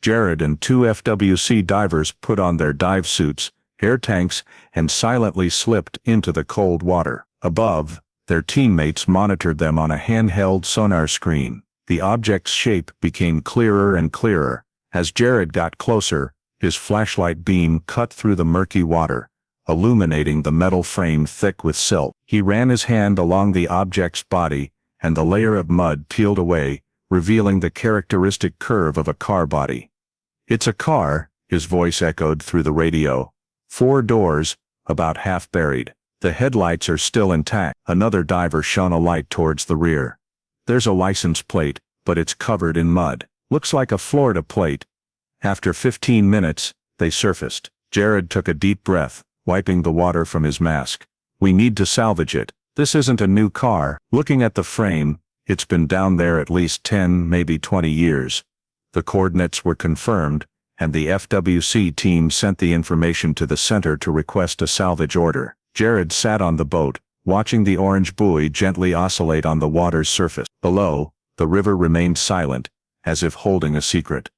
Jared and 2 FWC divers put on their dive suits, air tanks, and silently slipped into the cold water. Above, their teammates monitored them on a handheld sonar screen. The object's shape became clearer and clearer. As Jared got closer, His flashlight beam cut through the murky water, illuminating the metal frame thick with silt. He ran his hand along the object's body, and the layer of mud peeled away, revealing the characteristic curve of a car body. "It's a car," his voice echoed through the radio. "4 doors, about half buried. The headlights are still intact." Another diver shone a light towards the rear. "There's a license plate, but it's covered in mud. Looks like a Florida plate." After 15 minutes, they surfaced. Jared took a deep breath, wiping the water from his mask. "We need to salvage it. This isn't a new car." Looking at the frame, it's been down there at least 10, maybe 20 years. The coordinates were confirmed, and the FWC team sent the information to the center to request a salvage order. Jared sat on the boat, watching the orange buoy gently oscillate on the water's surface. Below, the river remained silent, as if holding a secret.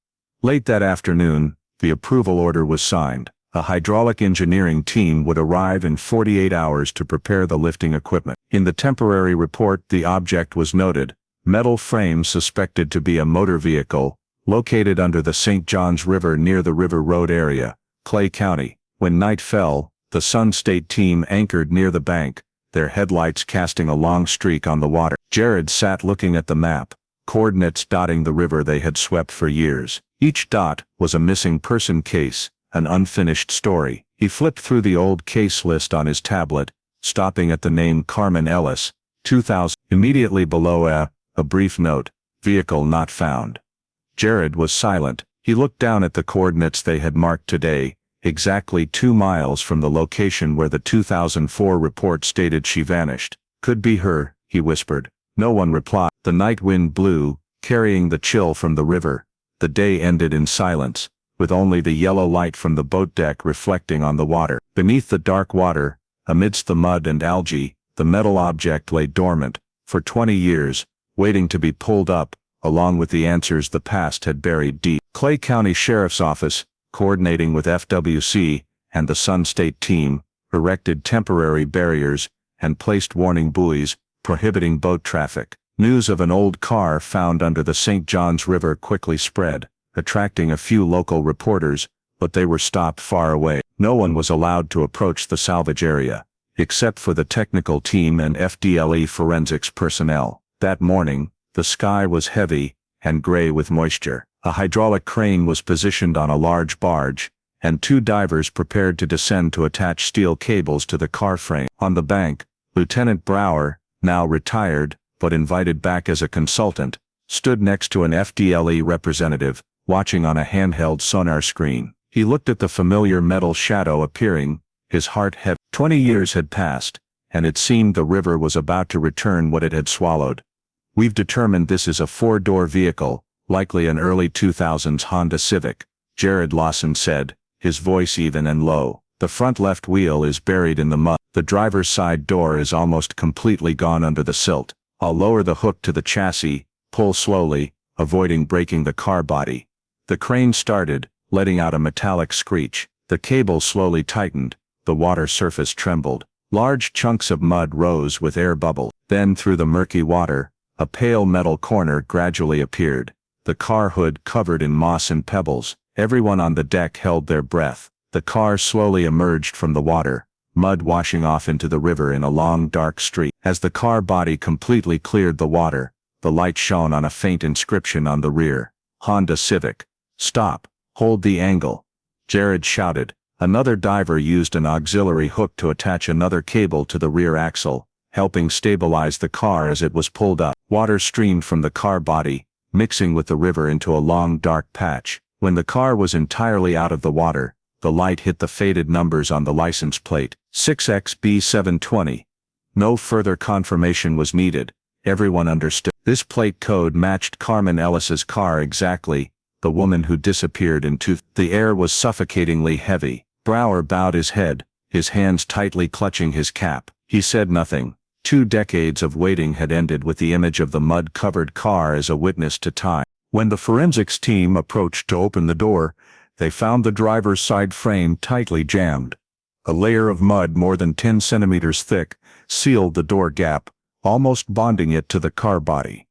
Late that afternoon, the approval order was signed. A hydraulic engineering team would arrive in 48 hours to prepare the lifting equipment. In the temporary report, the object was noted: metal frame suspected to be a motor vehicle, located under the St. Johns River near the River Road area, Clay County. When night fell, the Sun State team anchored near the bank, their headlights casting a long streak on the water. Jared sat looking at the map, coordinates dotting the river they had swept for years. Each dot was a missing person case, an unfinished story. He flipped through the old case list on his tablet, stopping at the name Carmen Ellis, 2000. Immediately below a brief note: vehicle not found. Jared was silent. He looked down at the coordinates they had marked today, exactly 2 miles from the location where the 2004 report stated she vanished. "Could be her," he whispered. No one replied. The night wind blew, carrying the chill from the river. The day ended in silence, with only the yellow light from the boat deck reflecting on the water. Beneath the dark water, amidst the mud and algae, the metal object lay dormant, for 20 years, waiting to be pulled up, along with the answers the past had buried deep. Clay County Sheriff's Office, coordinating with FWC and the Sun State team, erected temporary barriers and placed warning buoys, prohibiting boat traffic. News of an old car found under the St. Johns River quickly spread, attracting a few local reporters, but they were stopped far away. No one was allowed to approach the salvage area, except for the technical team and FDLE forensics personnel. That morning, the sky was heavy and gray with moisture. A hydraulic crane was positioned on a large barge, and 2 divers prepared to descend to attach steel cables to the car frame. On the bank, Lieutenant Brower, now retired, but invited back as a consultant, stood next to an FDLE representative, watching on a handheld sonar screen. He looked at the familiar metal shadow appearing, his heart heavy. 20 years had passed, and it seemed the river was about to return what it had swallowed. "We've determined this is a 4-door vehicle, likely an early 2000s Honda Civic," Jared Lawson said, his voice even and low. "The front left wheel is buried in the mud. The driver's side door is almost completely gone under the silt. I'll lower the hook to the chassis, pull slowly, avoiding breaking the car body." The crane started, letting out a metallic screech. The cable slowly tightened, the water surface trembled. Large chunks of mud rose with air bubbles. Then through the murky water, a pale metal corner gradually appeared, the car hood covered in moss and pebbles. Everyone on the deck held their breath. The car slowly emerged from the water, mud washing off into the river in a long dark streak. As the car body completely cleared the water, the light shone on a faint inscription on the rear: Honda Civic. "Stop. Hold the angle," Jared shouted. Another diver used an auxiliary hook to attach another cable to the rear axle, helping stabilize the car as it was pulled up. Water streamed from the car body, mixing with the river into a long dark patch. When the car was entirely out of the water, the light hit the faded numbers on the license plate: 6XB720. No further confirmation was needed. Everyone understood. This plate code matched Carmen Ellis's car exactly, the woman who disappeared in The air was suffocatingly heavy. Brower bowed his head, his hands tightly clutching his cap. He said nothing. 2 decades of waiting had ended with the image of the mud-covered car as a witness to time. When the forensics team approached to open the door, they found the driver's side frame tightly jammed. A layer of mud more than 10 centimeters thick sealed the door gap, almost bonding it to the car body.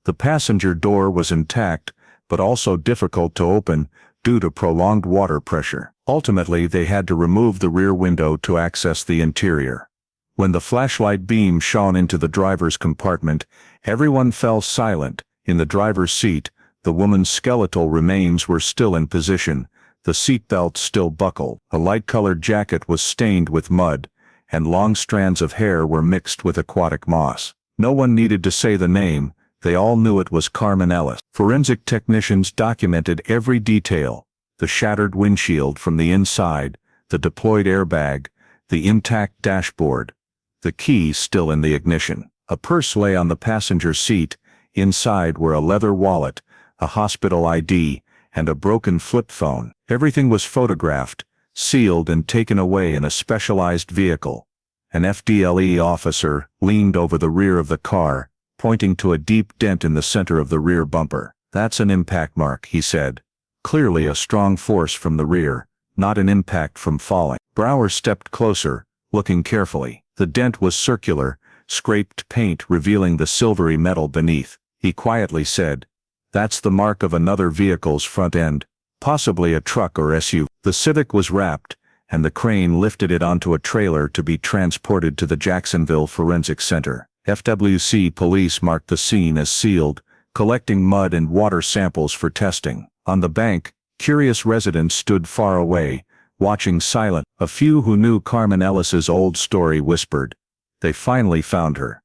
The passenger door was intact, but also difficult to open due to prolonged water pressure. Ultimately, they had to remove the rear window to access the interior. When the flashlight beam shone into the driver's compartment, everyone fell silent. In the driver's seat, the woman's skeletal remains were still in position, the seatbelt still buckled. A light-colored jacket was stained with mud, and long strands of hair were mixed with aquatic moss. No one needed to say the name, they all knew it was Carmen Ellis. Forensic technicians documented every detail: the shattered windshield from the inside, the deployed airbag, the intact dashboard, the keys still in the ignition. A purse lay on the passenger seat. Inside were a leather wallet, a hospital ID, and a broken flip phone. Everything was photographed, sealed, and taken away in a specialized vehicle. An FDLE officer leaned over the rear of the car, pointing to a deep dent in the center of the rear bumper. "That's an impact mark," he said. "Clearly a strong force from the rear, not an impact from falling." Brower stepped closer, looking carefully. The dent was circular, scraped paint revealing the silvery metal beneath. He quietly said, "That's the mark of another vehicle's front end, possibly a truck or SUV." The Civic was wrapped, and the crane lifted it onto a trailer to be transported to the Jacksonville Forensic Center. FWC police marked the scene as sealed, collecting mud and water samples for testing. On the bank, curious residents stood far away, watching silent. A few who knew Carmen Ellis's old story whispered, "They finally found her."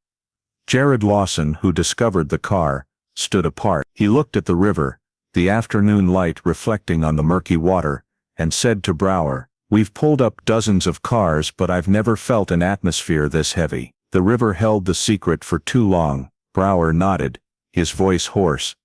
Jared Lawson, who discovered the car, stood apart. He looked at the river, the afternoon light reflecting on the murky water, and said to Brower, "We've pulled up dozens of cars, but I've never felt an atmosphere this heavy." The river held the secret for too long. Brower nodded, his voice hoarse.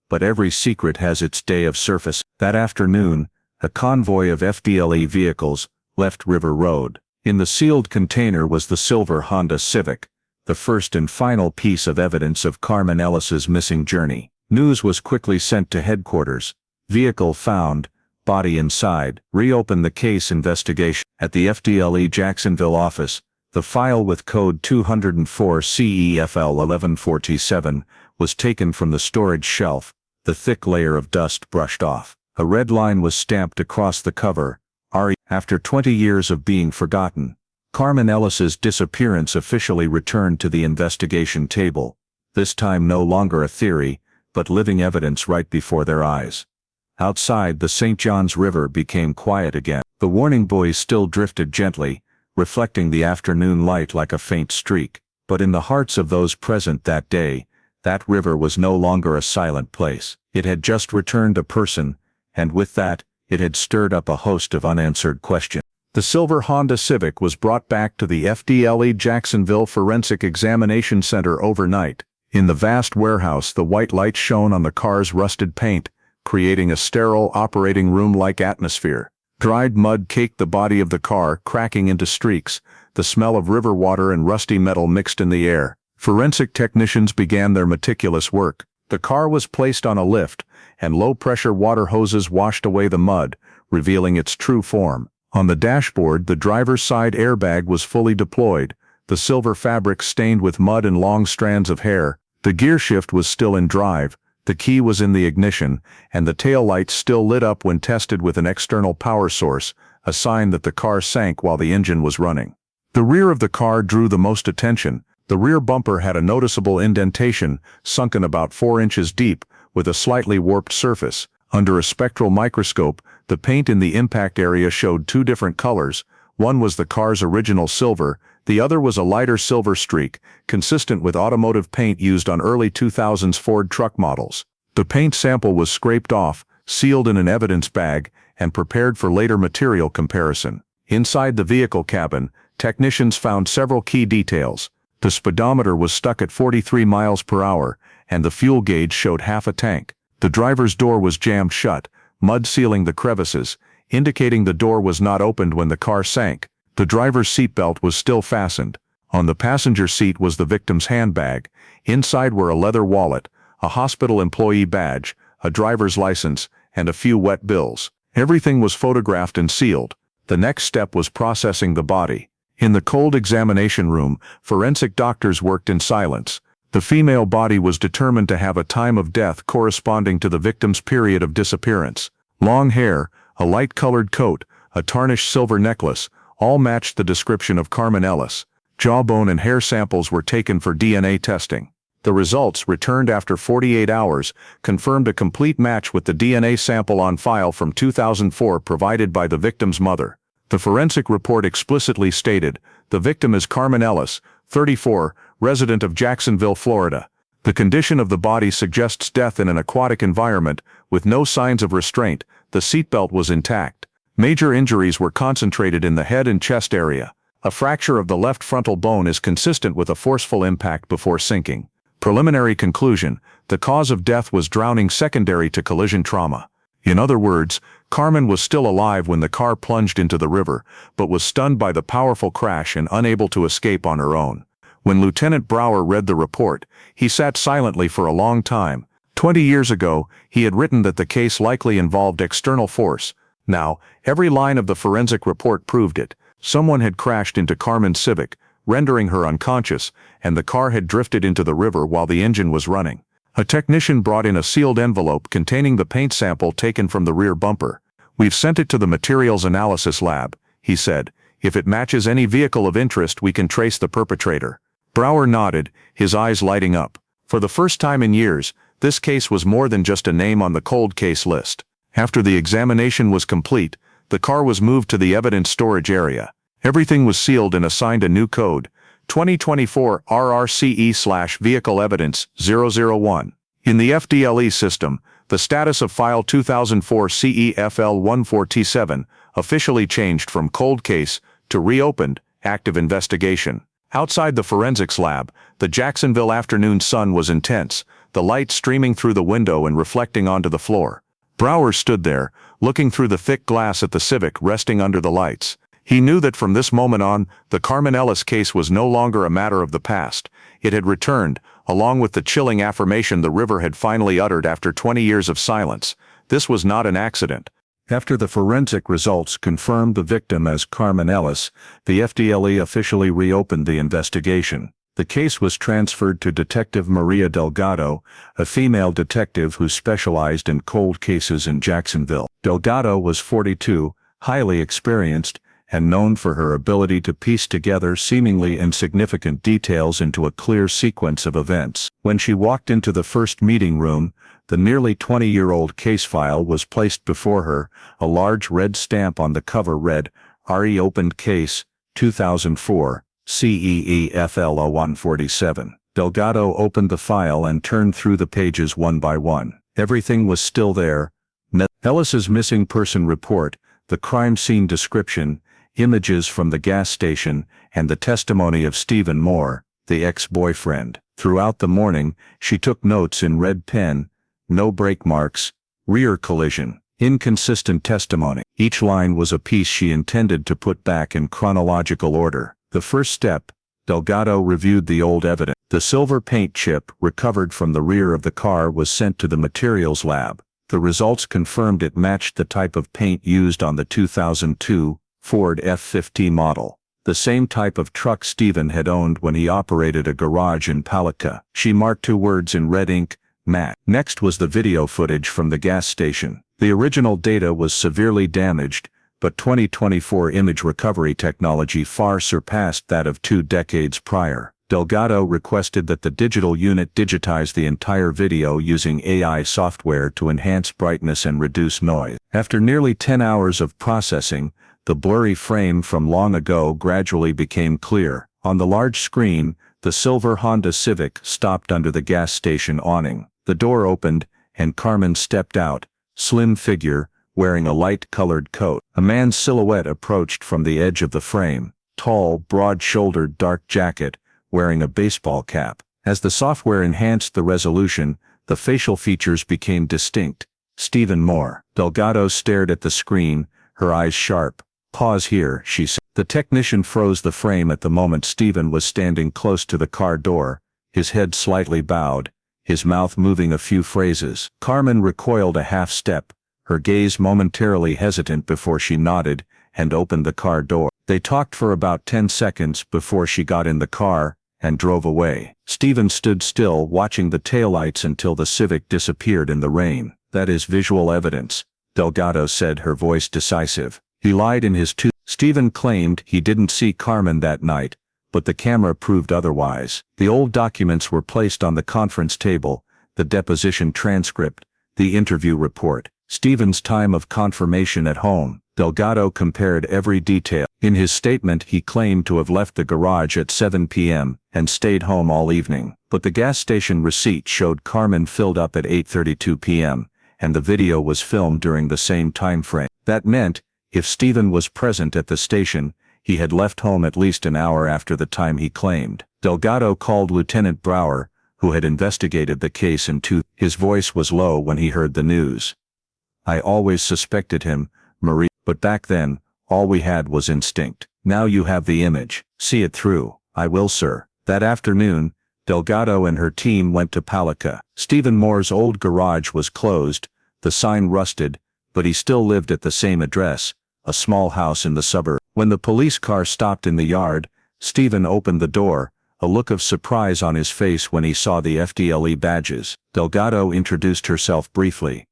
But every secret has its day of surface. That afternoon, a convoy of FDLE vehicles left River Road. In the sealed container was the silver Honda Civic, the first and final piece of evidence of Carmen Ellis's missing journey. News was quickly sent to headquarters. Vehicle found, body inside. Reopen the case investigation. At the FDLE Jacksonville office, the file with code 204 CEFL 1147 was taken from the storage shelf, the thick layer of dust brushed off. A red line was stamped across the cover. After 20 years of being forgotten, Carmen Ellis's disappearance officially returned to the investigation table, this time no longer a theory, but living evidence right before their eyes. Outside, the St. Johns River became quiet again. The warning buoys still drifted gently, reflecting the afternoon light like a faint streak. But in the hearts of those present that day, that river was no longer a silent place. It had just returned a person, and with that, it had stirred up a host of unanswered questions. The silver Honda Civic was brought back to the FDLE Jacksonville Forensic Examination Center overnight. In the vast warehouse, the white light shone on the car's rusted paint, creating a sterile operating room-like atmosphere. Dried mud caked the body of the car, cracking into streaks. The smell of river water and rusty metal mixed in the air. Forensic technicians began their meticulous work. The car was placed on a lift, and low-pressure water hoses washed away the mud, revealing its true form. On the dashboard, the driver's side airbag was fully deployed, the silver fabric stained with mud and long strands of hair. The gear shift was still in drive, the key was in the ignition, and the tail lights still lit up when tested with an external power source, a sign that the car sank while the engine was running. The rear of the car drew the most attention. The rear bumper had a noticeable indentation, sunken about 4 inches deep, with a slightly warped surface. Under a spectral microscope, the paint in the impact area showed 2 different colors. One was the car's original silver, the other was a lighter silver streak, consistent with automotive paint used on early 2000s Ford truck models. The paint sample was scraped off, sealed in an evidence bag, and prepared for later material comparison. Inside the vehicle cabin, technicians found several key details. The speedometer was stuck at 43 miles per hour, and the fuel gauge showed half a tank. The driver's door was jammed shut, mud sealing the crevices, indicating the door was not opened when the car sank. The driver's seatbelt was still fastened. On the passenger seat was the victim's handbag. Inside were a leather wallet, a hospital employee badge, a driver's license, and a few wet bills. Everything was photographed and sealed. The next step was processing the body. In the cold examination room, forensic doctors worked in silence. The female body was determined to have a time of death corresponding to the victim's period of disappearance. Long hair, a light-colored coat, a tarnished silver necklace, all matched the description of Carmen Ellis. Jawbone and hair samples were taken for DNA testing. The results, returned after 48 hours, confirmed a complete match with the DNA sample on file from 2004 provided by the victim's mother. The forensic report explicitly stated, the victim is Carmen Ellis, 34, resident of Jacksonville, Florida. The condition of the body suggests death in an aquatic environment, with no signs of restraint. The seatbelt was intact. Major injuries were concentrated in the head and chest area. A fracture of the left frontal bone is consistent with a forceful impact before sinking. Preliminary conclusion, the cause of death was drowning secondary to collision trauma. In other words, Carmen was still alive when the car plunged into the river, but was stunned by the powerful crash and unable to escape on her own. When Lieutenant Brower read the report, he sat silently for a long time. 20 years ago, he had written that the case likely involved external force. Now, every line of the forensic report proved it. Someone had crashed into Carmen's Civic, rendering her unconscious, and the car had drifted into the river while the engine was running. A technician brought in a sealed envelope containing the paint sample taken from the rear bumper. "We've sent it to the materials analysis lab," he said. "If it matches any vehicle of interest, we can trace the perpetrator." Brower nodded, his eyes lighting up. For the first time in years, this case was more than just a name on the cold case list. After the examination was complete, the car was moved to the evidence storage area. Everything was sealed and assigned a new code, 2024 RRCE/Vehicle Evidence 001. In the FDLE system, the status of file 2004 CEFL14T7 officially changed from cold case to reopened, active investigation. Outside the forensics lab, the Jacksonville afternoon sun was intense, the light streaming through the window and reflecting onto the floor. Brower stood there, looking through the thick glass at the Civic resting under the lights. He knew that from this moment on, the Carmen Ellis case was no longer a matter of the past. It had returned, along with the chilling affirmation the river had finally uttered after 20 years of silence. This was not an accident. After the forensic results confirmed the victim as Carmen Ellis, the FDLE officially reopened the investigation. The case was transferred to Detective Maria Delgado, a female detective who specialized in cold cases in Jacksonville. Delgado was 42, highly experienced, and known for her ability to piece together seemingly insignificant details into a clear sequence of events. When she walked into the first meeting room, the nearly 20-year-old case file was placed before her. A large red stamp on the cover read, "RE Opened Case, 2004, CEEFL0147. Delgado opened the file and turned through the pages one by one. Everything was still there. Ellis's missing person report, the crime scene description, images from the gas station, and the testimony of Stephen Moore, the ex-boyfriend. Throughout the morning, she took notes in red pen: no brake marks, rear collision, inconsistent testimony. Each line was a piece she intended to put back in chronological order. The first step, Delgado reviewed the old evidence. The silver paint chip recovered from the rear of the car was sent to the materials lab. The results confirmed it matched the type of paint used on the 2002 Ford F-50 model, the same type of truck Stephen had owned when he operated a garage in Palatka. She marked 2 words in red ink: Matt. Next was the video footage from the gas station. The original data was severely damaged, but 2024 image recovery technology far surpassed that of 2 decades prior. Delgado requested that the digital unit digitize the entire video using AI software to enhance brightness and reduce noise. After nearly 10 hours of processing, the blurry frame from long ago gradually became clear. On the large screen, the silver Honda Civic stopped under the gas station awning. The door opened, and Carmen stepped out, slim figure, wearing a light-colored coat. A man's silhouette approached from the edge of the frame, tall, broad-shouldered dark jacket, wearing a baseball cap. As the software enhanced the resolution, the facial features became distinct. Stephen Moore. Delgado stared at the screen, her eyes sharp. "Pause here," she said. The technician froze the frame at the moment Stephen was standing close to the car door, his head slightly bowed, his mouth moving a few phrases. Carmen recoiled a half step, her gaze momentarily hesitant before she nodded and opened the car door. They talked for about 10 seconds before she got in the car and drove away. Stephen stood still, watching the taillights until the Civic disappeared in the rain. "That is visual evidence," Delgado said, her voice decisive. He lied in his Stephen claimed he didn't see Carmen that night, but the camera proved otherwise. The old documents were placed on the conference table, the deposition transcript, the interview report, Stephen's time of confirmation at home. Delgado compared every detail. In his statement, he claimed to have left the garage at 7 p.m. and stayed home all evening. But the gas station receipt showed Carmen filled up at 8:32 p.m., and the video was filmed during the same time frame. That meant, if Stephen was present at the station, he had left home at least an hour after the time he claimed. Delgado called Lieutenant Brower, who had investigated the case his voice was low when he heard the news. I always suspected him, Marie, but back then, all we had was instinct. Now you have the image. See it through. I will, sir. That afternoon, Delgado and her team went to Palica. Stephen Moore's old garage was closed, the sign rusted, but he still lived at the same address, a small house in the suburb. When the police car stopped in the yard, Stephen opened the door, a look of surprise on his face when he saw the FDLE badges. Delgado introduced herself briefly.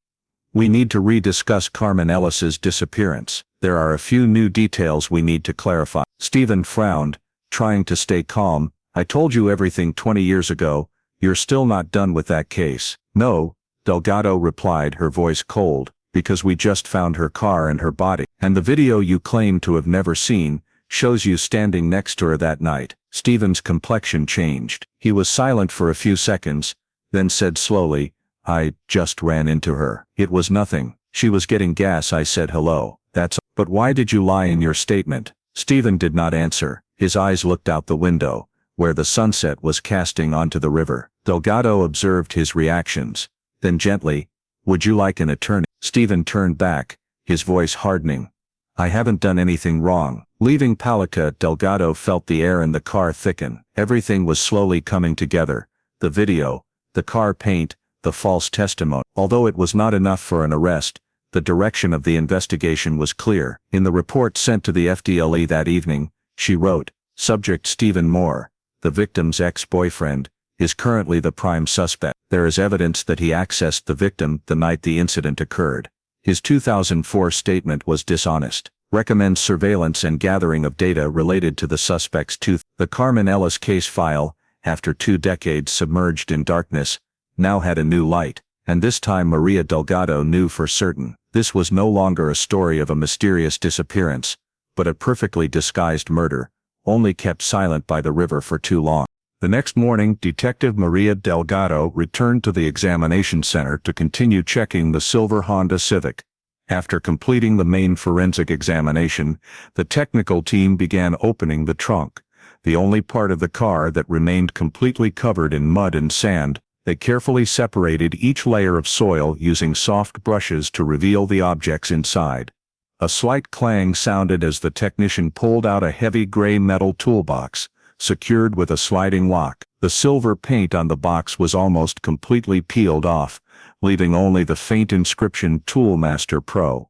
We need to rediscuss Carmen Ellis's disappearance. There are a few new details we need to clarify. Stephen frowned, trying to stay calm. I told you everything 20 years ago. You're still not done with that case. No, Delgado replied, her voice cold, because we just found her car and her body. And the video you claim to have never seen shows you standing next to her that night. Stephen's complexion changed. He was silent for a few seconds, then said slowly, I just ran into her. It was nothing. She was getting gas. I said hello. That's all. But why did you lie in your statement? Stephen did not answer. His eyes looked out the window, where the sunset was casting onto the river. Delgado observed his reactions. Then gently, would you like an attorney? Stephen turned back, his voice hardening. I haven't done anything wrong. Leaving Palica, Delgado felt the air in the car thicken. Everything was slowly coming together. The video, the car paint, the false testimony. Although it was not enough for an arrest, the direction of the investigation was clear. In the report sent to the FDLE that evening, she wrote, Subject Stephen Moore, the victim's ex-boyfriend, is currently the prime suspect. There is evidence that he accessed the victim the night the incident occurred. His 2004 statement was dishonest. Recommends surveillance and gathering of data related to the suspect's The Carmen Ellis case file, after 2 decades submerged in darkness, now had a new light, and this time Maria Delgado knew for certain. This was no longer a story of a mysterious disappearance, but a perfectly disguised murder, only kept silent by the river for too long. The next morning, Detective Maria Delgado returned to the examination center to continue checking the silver Honda Civic. After completing the main forensic examination, the technical team began opening the trunk, the only part of the car that remained completely covered in mud and sand. They carefully separated each layer of soil using soft brushes to reveal the objects inside. A slight clang sounded as the technician pulled out a heavy gray metal toolbox, secured with a sliding lock. The silver paint on the box was almost completely peeled off, leaving only the faint inscription Toolmaster Pro.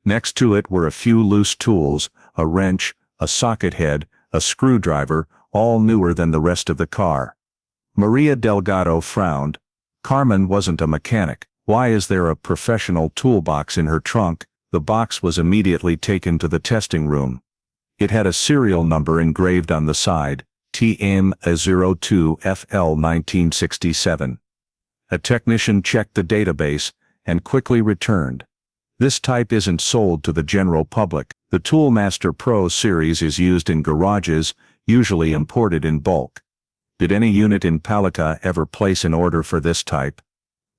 Next to it were a few loose tools, a wrench, a socket head, a screwdriver, all newer than the rest of the car. Maria Delgado frowned. Carmen wasn't a mechanic. Why is there a professional toolbox in her trunk? The box was immediately taken to the testing room. It had a serial number engraved on the side, TM02FL1967. A technician checked the database and quickly returned. This type isn't sold to the general public. The Toolmaster Pro series is used in garages, usually imported in bulk. Did any unit in Palica ever place an order for this type?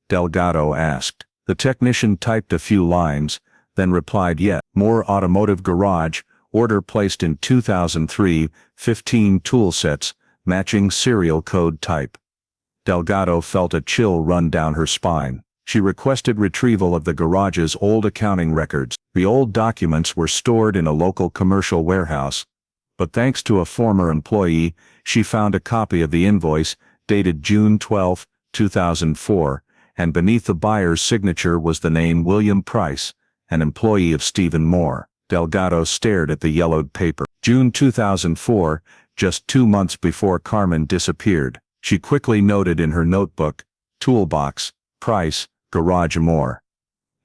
Delgado asked. The technician typed a few lines, then replied, yes. Moore Automotive Garage, order placed in 2003, 15 tool sets, matching serial code type. Delgado felt a chill run down her spine. She requested retrieval of the garage's old accounting records. The old documents were stored in a local commercial warehouse, but thanks to a former employee, she found a copy of the invoice, dated June 12, 2004, and beneath the buyer's signature was the name William Price, an employee of Stephen Moore. Delgado stared at the yellowed paper. June 2004, just 2 months before Carmen disappeared. She quickly noted in her notebook, Toolbox, Price, Garage Moore.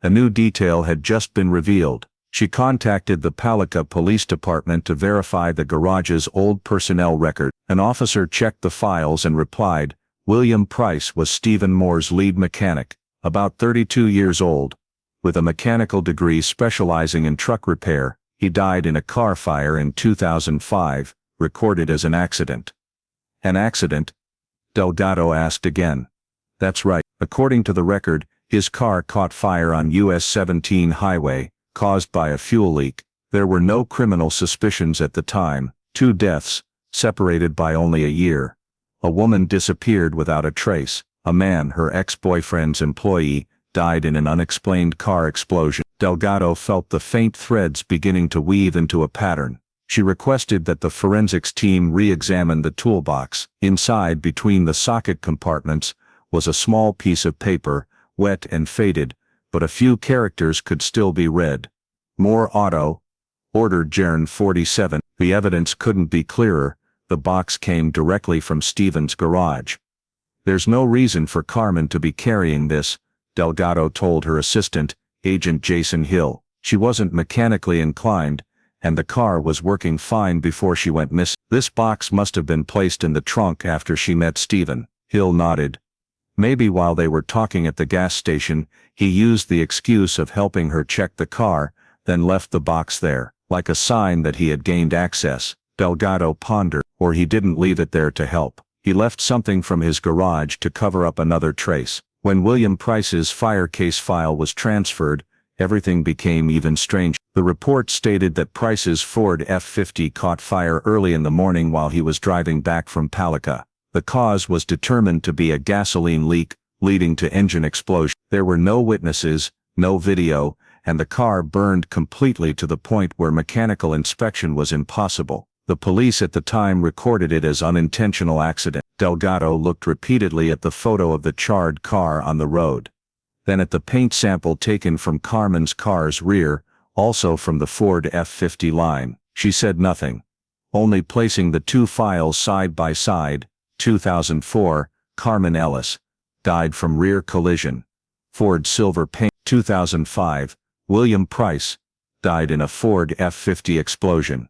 A new detail had just been revealed. She contacted the Palica Police Department to verify the garage's old personnel record. An officer checked the files and replied, William Price was Stephen Moore's lead mechanic, about 32 years old. With a mechanical degree specializing in truck repair, he died in a car fire in 2005, recorded as an accident. An accident? Delgado asked again. That's right. According to the record, his car caught fire on US 17 highway, caused by a fuel leak. There were no criminal suspicions at the time. 2 deaths, separated by only a year. A woman disappeared without a trace. A man, her ex-boyfriend's employee, died in an unexplained car explosion. Delgado felt the faint threads beginning to weave into a pattern. She requested that the forensics team re-examine the toolbox. Inside, between the socket compartments, was a small piece of paper, wet and faded, but a few characters could still be read. More auto. Ordered Jern 47. The evidence couldn't be clearer. The box came directly from Stephen's garage. There's no reason for Carmen to be carrying this, Delgado told her assistant, Agent Jason Hill. She wasn't mechanically inclined, and the car was working fine before she went missing. This box must have been placed in the trunk after she met Stephen. Hill nodded. Maybe while they were talking at the gas station, he used the excuse of helping her check the car, then left the box there, like a sign that he had gained access. Delgado pondered. Or he didn't leave it there to help. He left something from his garage to cover up another trace. When William Price's fire case file was transferred, everything became even stranger. The report stated that Price's Ford F-50 caught fire early in the morning while he was driving back from Palica. The cause was determined to be a gasoline leak, leading to engine explosion. There were no witnesses, no video, and the car burned completely to the point where mechanical inspection was impossible. The police at the time recorded it as unintentional accident. Delgado looked repeatedly at the photo of the charred car on the road. Then at the paint sample taken from Carmen's car's rear, also from the Ford F-50 line. She said nothing. Only placing the 2 files side by side. 2004, Carmen Ellis, died from rear collision. Ford silver paint. 2005, William Price, died in a Ford F-50 explosion.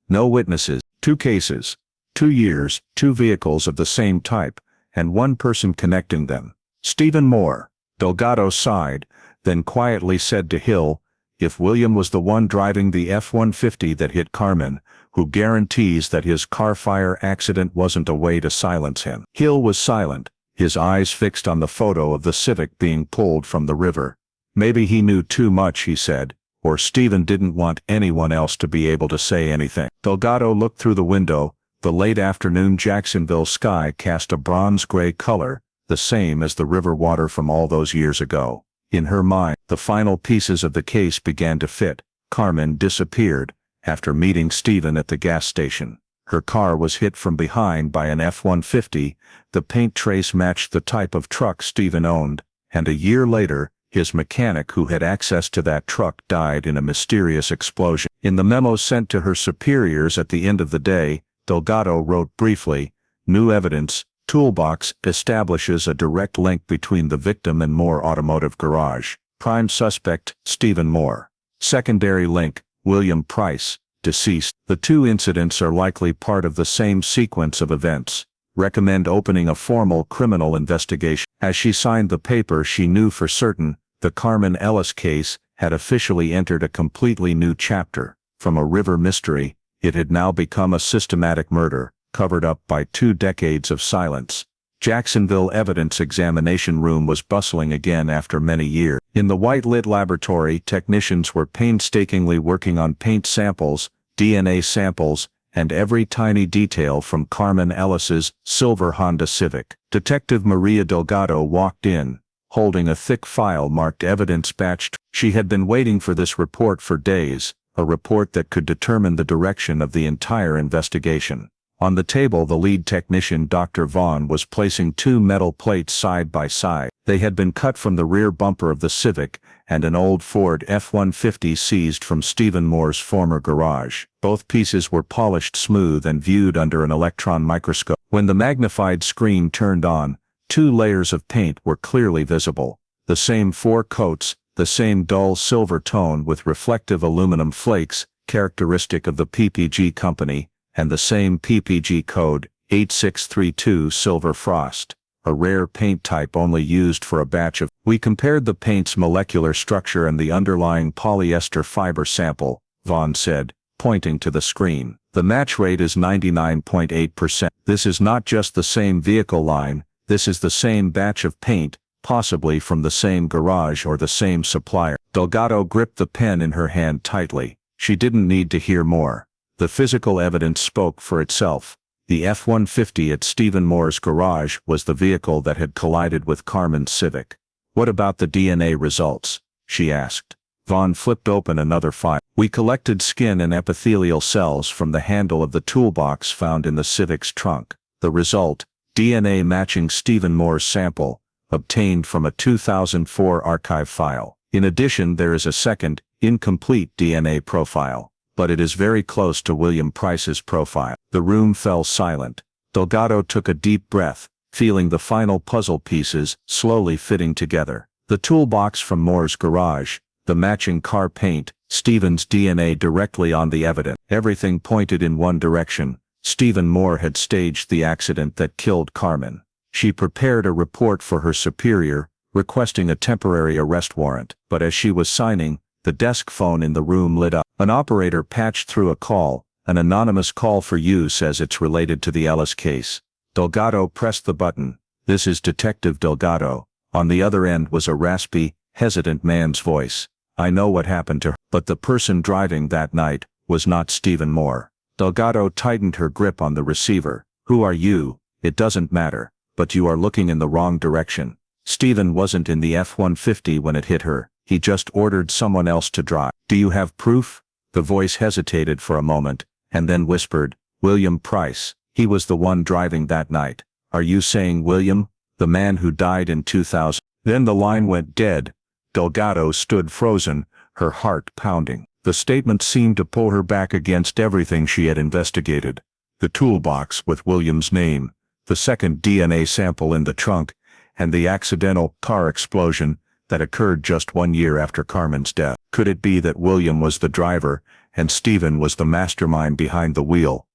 No witnesses. 2 cases. 2 years, 2 vehicles of the same type, and 1 person connecting them. Stephen Moore. Delgado sighed, then quietly said to Hill, if William was the one driving the F-150 that hit Carmen, who guarantees that his car fire accident wasn't a way to silence him? Hill was silent, his eyes fixed on the photo of the Civic being pulled from the river. Maybe he knew too much, he said, or Stephen didn't want anyone else to be able to say anything. Delgado looked through the window. The late afternoon Jacksonville sky cast a bronze-gray color, the same as the river water from all those years ago. In her mind, the final pieces of the case began to fit. Carmen disappeared after meeting Stephen at the gas station. Her car was hit from behind by an F-150, the paint trace matched the type of truck Stephen owned, and a year later, his mechanic who had access to that truck died in a mysterious explosion. In the memo sent to her superiors at the end of the day, Delgado wrote briefly, new evidence, toolbox establishes a direct link between the victim and Moore Automotive Garage. Prime suspect, Stephen Moore. Secondary link, William Price, deceased. The 2 incidents are likely part of the same sequence of events. Recommend opening a formal criminal investigation. As she signed the paper, she knew for certain the Carmen Ellis case had officially entered a completely new chapter. From a river mystery, it had now become a systematic murder, covered up by 2 decades of silence. Jacksonville Evidence Examination Room was bustling again after many years. In the white-lit laboratory, technicians were painstakingly working on paint samples, DNA samples, and every tiny detail from Carmen Ellis's silver Honda Civic. Detective Maria Delgado walked in, holding a thick file marked Evidence Batch. She had been waiting for this report for days, a report that could determine the direction of the entire investigation. On the table, the lead technician, Dr. Vaughn, was placing 2 metal plates side by side. They had been cut from the rear bumper of the Civic and an old Ford F-150 seized from Stephen Moore's former garage. Both pieces were polished smooth and viewed under an electron microscope. When the magnified screen turned on, 2 layers of paint were clearly visible. The same 4 coats, the same dull silver tone with reflective aluminum flakes, characteristic of the PPG company, and the same PPG code, 8632 silver frost, a rare paint type only used for a batch of. We compared the paint's molecular structure and the underlying polyester fiber sample, Vaughn said, pointing to the screen. The match rate is 99.8%. This is not just the same vehicle line, this is the same batch of paint, possibly from the same garage or the same supplier. Delgado gripped the pen in her hand tightly. She didn't need to hear more. The physical evidence spoke for itself. The F-150 at Stephen Moore's garage was the vehicle that had collided with Carmen's Civic. What about the DNA results? She asked. Vaughn flipped open another file. We collected skin and epithelial cells from the handle of the toolbox found in the Civic's trunk. The result, DNA matching Stephen Moore's sample, obtained from a 2004 archive file. In addition, there is a second, incomplete DNA profile, but it is very close to William Price's profile. The room fell silent. Delgado took a deep breath, feeling the final puzzle pieces slowly fitting together. The toolbox from Moore's garage, the matching car paint, Stephen's DNA directly on the evidence. Everything pointed in one direction. Stephen Moore had staged the accident that killed Carmen. She prepared a report for her superior, requesting a temporary arrest warrant. But as she was signing, the desk phone in the room lit up. An operator patched through a call. An anonymous call for you says it's related to the Ellis case. Delgado pressed the button. This is Detective Delgado. On the other end was a raspy, hesitant man's voice. I know what happened to her, but the person driving that night was not Stephen Moore. Delgado tightened her grip on the receiver. Who are you? It doesn't matter, but you are looking in the wrong direction. Stephen wasn't in the F-150 when it hit her. He just ordered someone else to drive. Do you have proof? The voice hesitated for a moment, and then whispered, William Price. He was the one driving that night. Are you saying William, the man who died in 2000? Then the line went dead. Delgado stood frozen, her heart pounding. The statement seemed to pull her back against everything she had investigated. The toolbox with William's name, the second DNA sample in the trunk, and the accidental car explosion that occurred just 1 year after Carmen's death. Could it be that William was the driver, and Stephen was the mastermind behind the wheel?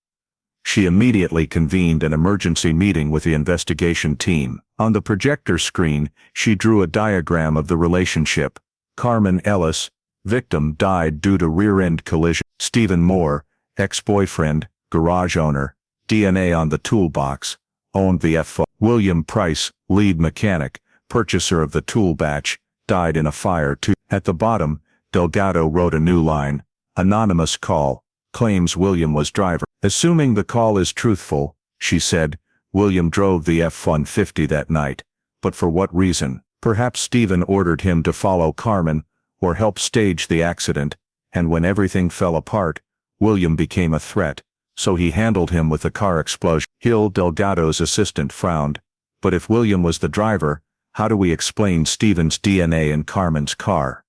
She immediately convened an emergency meeting with the investigation team. On the projector screen, she drew a diagram of the relationship. Carmen Ellis, victim, died due to rear-end collision. Stephen Moore, ex-boyfriend, garage owner, DNA on the toolbox, owned the F. William Price, lead mechanic, purchaser of the tool batch, died in a fire too. At the bottom, Delgado wrote a new line. Anonymous call, claims William was driver. Assuming the call is truthful, she said, William drove the F-150 that night. But for what reason? Perhaps Stephen ordered him to follow Carmen, or help stage the accident, and when everything fell apart, William became a threat, so he handled him with the car explosion. Hill, Delgado's assistant, frowned. But if William was the driver, how do we explain Stephen's DNA in Carmen's car?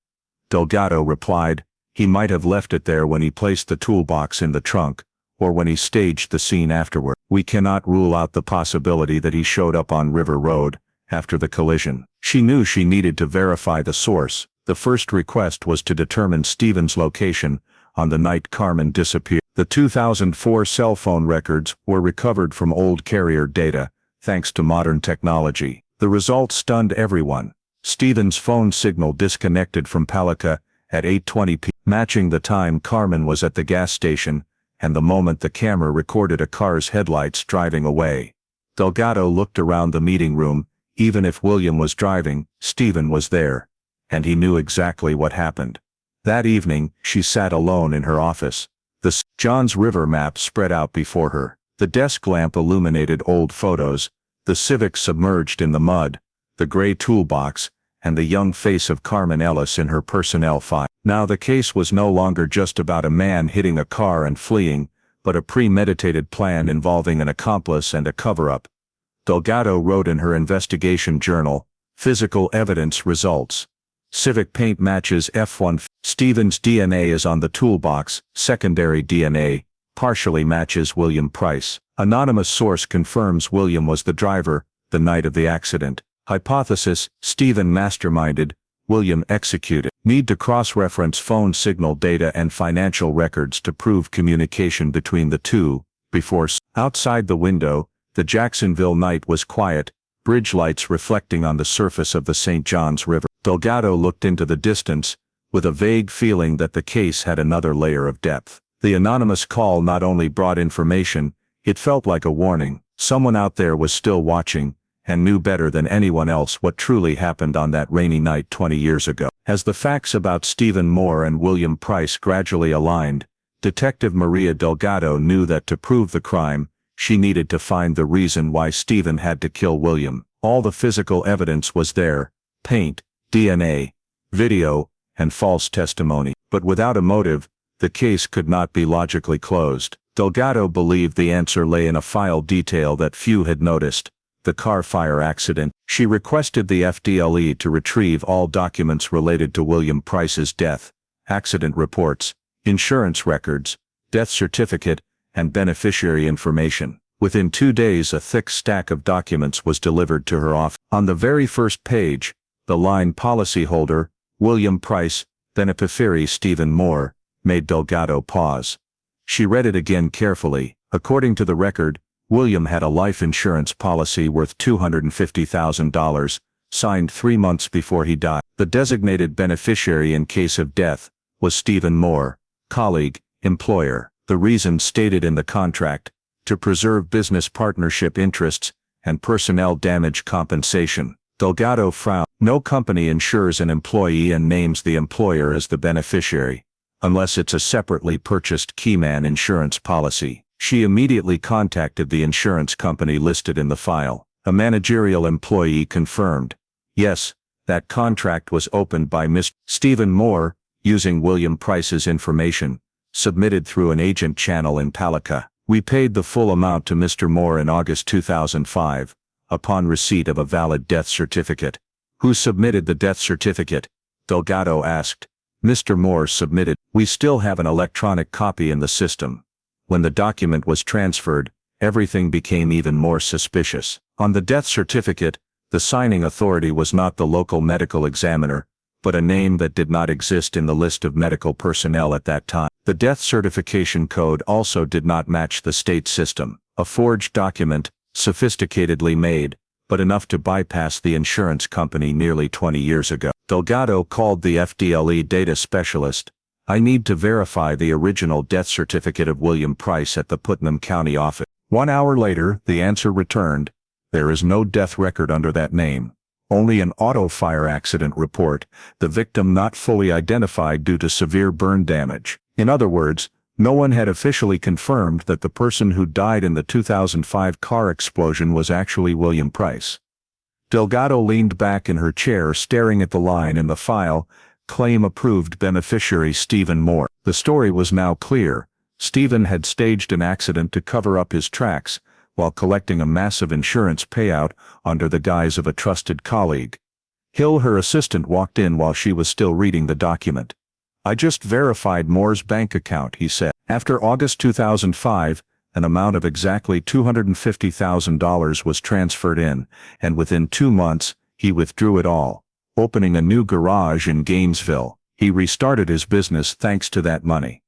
Delgado replied, he might have left it there when he placed the toolbox in the trunk, or when he staged the scene afterward. We cannot rule out the possibility that he showed up on River Road after the collision. She knew she needed to verify the source. The first request was to determine Stephen's location on the night Carmen disappeared. The 2004 cell phone records were recovered from old carrier data, thanks to modern technology. The result stunned everyone. Stephen's phone signal disconnected from Palica at 8:20 p.m., matching the time Carmen was at the gas station, and the moment the camera recorded a car's headlights driving away. Delgado looked around the meeting room. Even if William was driving, Stephen was there, and he knew exactly what happened. That evening, she sat alone in her office. The Johns River map spread out before her. The desk lamp illuminated old photos, the Civic submerged in the mud, the gray toolbox, and the young face of Carmen Ellis in her personnel file. Now the case was no longer just about a man hitting a car and fleeing, but a premeditated plan involving an accomplice and a cover-up. Delgado wrote in her investigation journal, physical evidence results. Civic paint matches F1. Stephen's DNA is on the toolbox. Secondary DNA partially matches William Price. Anonymous source confirms William was the driver the night of the accident. Hypothesis, Stephen masterminded. William executed. Need to cross-reference phone signal data and financial records to prove communication between the two, before. Outside the window, the Jacksonville night was quiet, bridge lights reflecting on the surface of the St. Johns River. Delgado looked into the distance, with a vague feeling that the case had another layer of depth. The anonymous call not only brought information, it felt like a warning. Someone out there was still watching, and knew better than anyone else what truly happened on that rainy night 20 years ago. As the facts about Stephen Moore and William Price gradually aligned, Detective Maria Delgado knew that to prove the crime, she needed to find the reason why Stephen had to kill William. All the physical evidence was there: paint, DNA, video, and false testimony. But without a motive, the case could not be logically closed. Delgado believed the answer lay in a file detail that few had noticed: the car fire accident. She requested the FDLE to retrieve all documents related to William Price's death: accident reports, insurance records, death certificate, and beneficiary information. Within 2 days, a thick stack of documents was delivered to her office. On the very first page, the line "Policyholder, William Price, beneficiary Stephen Moore," made Delgado pause. She read it again carefully. According to the record, William had a life insurance policy worth $250,000, signed 3 months before he died. The designated beneficiary in case of death was Stephen Moore, colleague, employer. The reason stated in the contract: to preserve business partnership interests and personnel damage compensation. Delgado frowned. No company insures an employee and names the employer as the beneficiary, unless it's a separately purchased Keyman insurance policy. She immediately contacted the insurance company listed in the file. A managerial employee confirmed, yes, that contract was opened by Mr. Stephen Moore, using William Price's information, submitted through an agent channel in Palica. We paid the full amount to Mr. Moore in August 2005, upon receipt of a valid death certificate. Who submitted the death certificate? Delgado asked. Mr. Moore submitted. We still have an electronic copy in the system. When the document was transferred, everything became even more suspicious. On the death certificate, the signing authority was not the local medical examiner, but a name that did not exist in the list of medical personnel at that time. The death certification code also did not match the state system. A forged document, sophisticatedly made, but enough to bypass the insurance company nearly 20 years ago. Delgado called the FDLE data specialist. I need to verify the original death certificate of William Price at the Putnam County office. 1 hour later, the answer returned. There is no death record under that name. Only an auto fire accident report, the victim not fully identified due to severe burn damage. In other words, no one had officially confirmed that the person who died in the 2005 car explosion was actually William Price. Delgado leaned back in her chair, staring at the line in the file: claim approved, beneficiary Stephen Moore. The story was now clear. Stephen had staged an accident to cover up his tracks, while collecting a massive insurance payout under the guise of a trusted colleague. Hill, her assistant, walked in while she was still reading the document. I just verified Moore's bank account, he said. After August 2005, an amount of exactly $250,000 was transferred in, and within 2 months, he withdrew it all, opening a new garage in Gainesville. He restarted his business thanks to that money.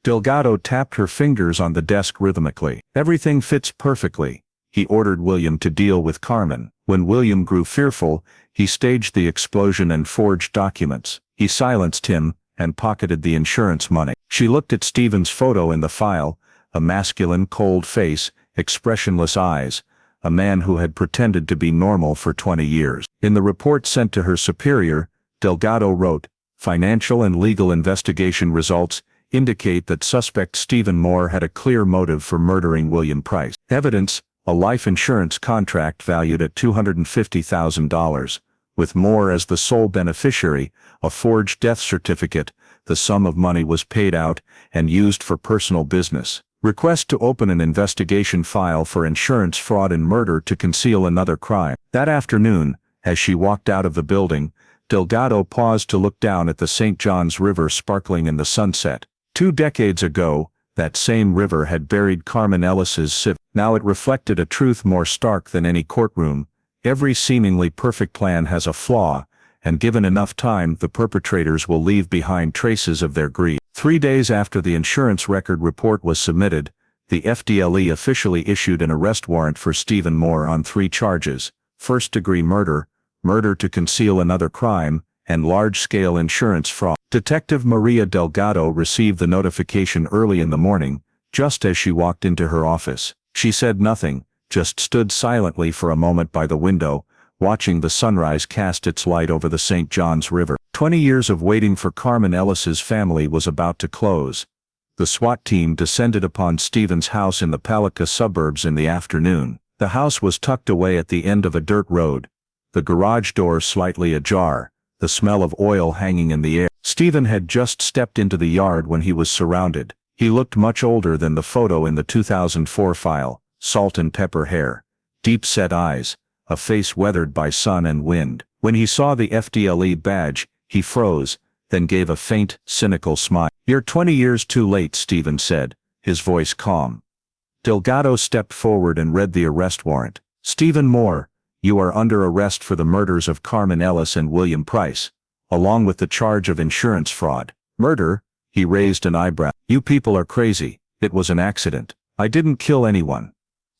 Delgado tapped her fingers on the desk rhythmically. Everything fits perfectly. He ordered William to deal with Carmen. When William grew fearful, he staged the explosion and forged documents. He silenced him and pocketed the insurance money. She looked at Stephen's photo in the file: a masculine, cold face, expressionless eyes, a man who had pretended to be normal for 20 years. In the report sent to her superior, Delgado wrote, financial and legal investigation results indicate that suspect Stephen Moore had a clear motive for murdering William Price. Evidence: a life insurance contract valued at $250,000, with Moore as the sole beneficiary, a forged death certificate. The sum of money was paid out and used for personal business. Request to open an investigation file for insurance fraud and murder to conceal another crime. That afternoon, as she walked out of the building, Delgado paused to look down at the St. Johns River sparkling in the sunset. 2 decades ago, that same river had buried Carmen Ellis's Civic. Now it reflected a truth more stark than any courtroom: every seemingly perfect plan has a flaw, and given enough time, the perpetrators will leave behind traces of their greed. 3 days after the insurance record report was submitted, the FDLE officially issued an arrest warrant for Stephen Moore on 3 charges: first-degree murder, murder to conceal another crime, and large-scale insurance fraud. Detective Maria Delgado received the notification early in the morning, just as she walked into her office. She said nothing, just stood silently for a moment by the window, watching the sunrise cast its light over the St. Johns River. 20 years of waiting for Carmen Ellis's family was about to close. The SWAT team descended upon Stephen's house in the Palica suburbs in the afternoon. The house was tucked away at the end of a dirt road, the garage door slightly ajar, the smell of oil hanging in the air. Stephen had just stepped into the yard when he was surrounded. He looked much older than the photo in the 2004 file: salt and pepper hair, deep-set eyes, a face weathered by sun and wind. When he saw the FDLE badge, he froze, then gave a faint, cynical smile. "You're 20 years too late," Stephen said, his voice calm. Delgado stepped forward and read the arrest warrant. "Stephen Moore, you are under arrest for the murders of Carmen Ellis and William Price, along with the charge of insurance fraud." "Murder?" He raised an eyebrow. "You people are crazy. It was an accident. I didn't kill anyone."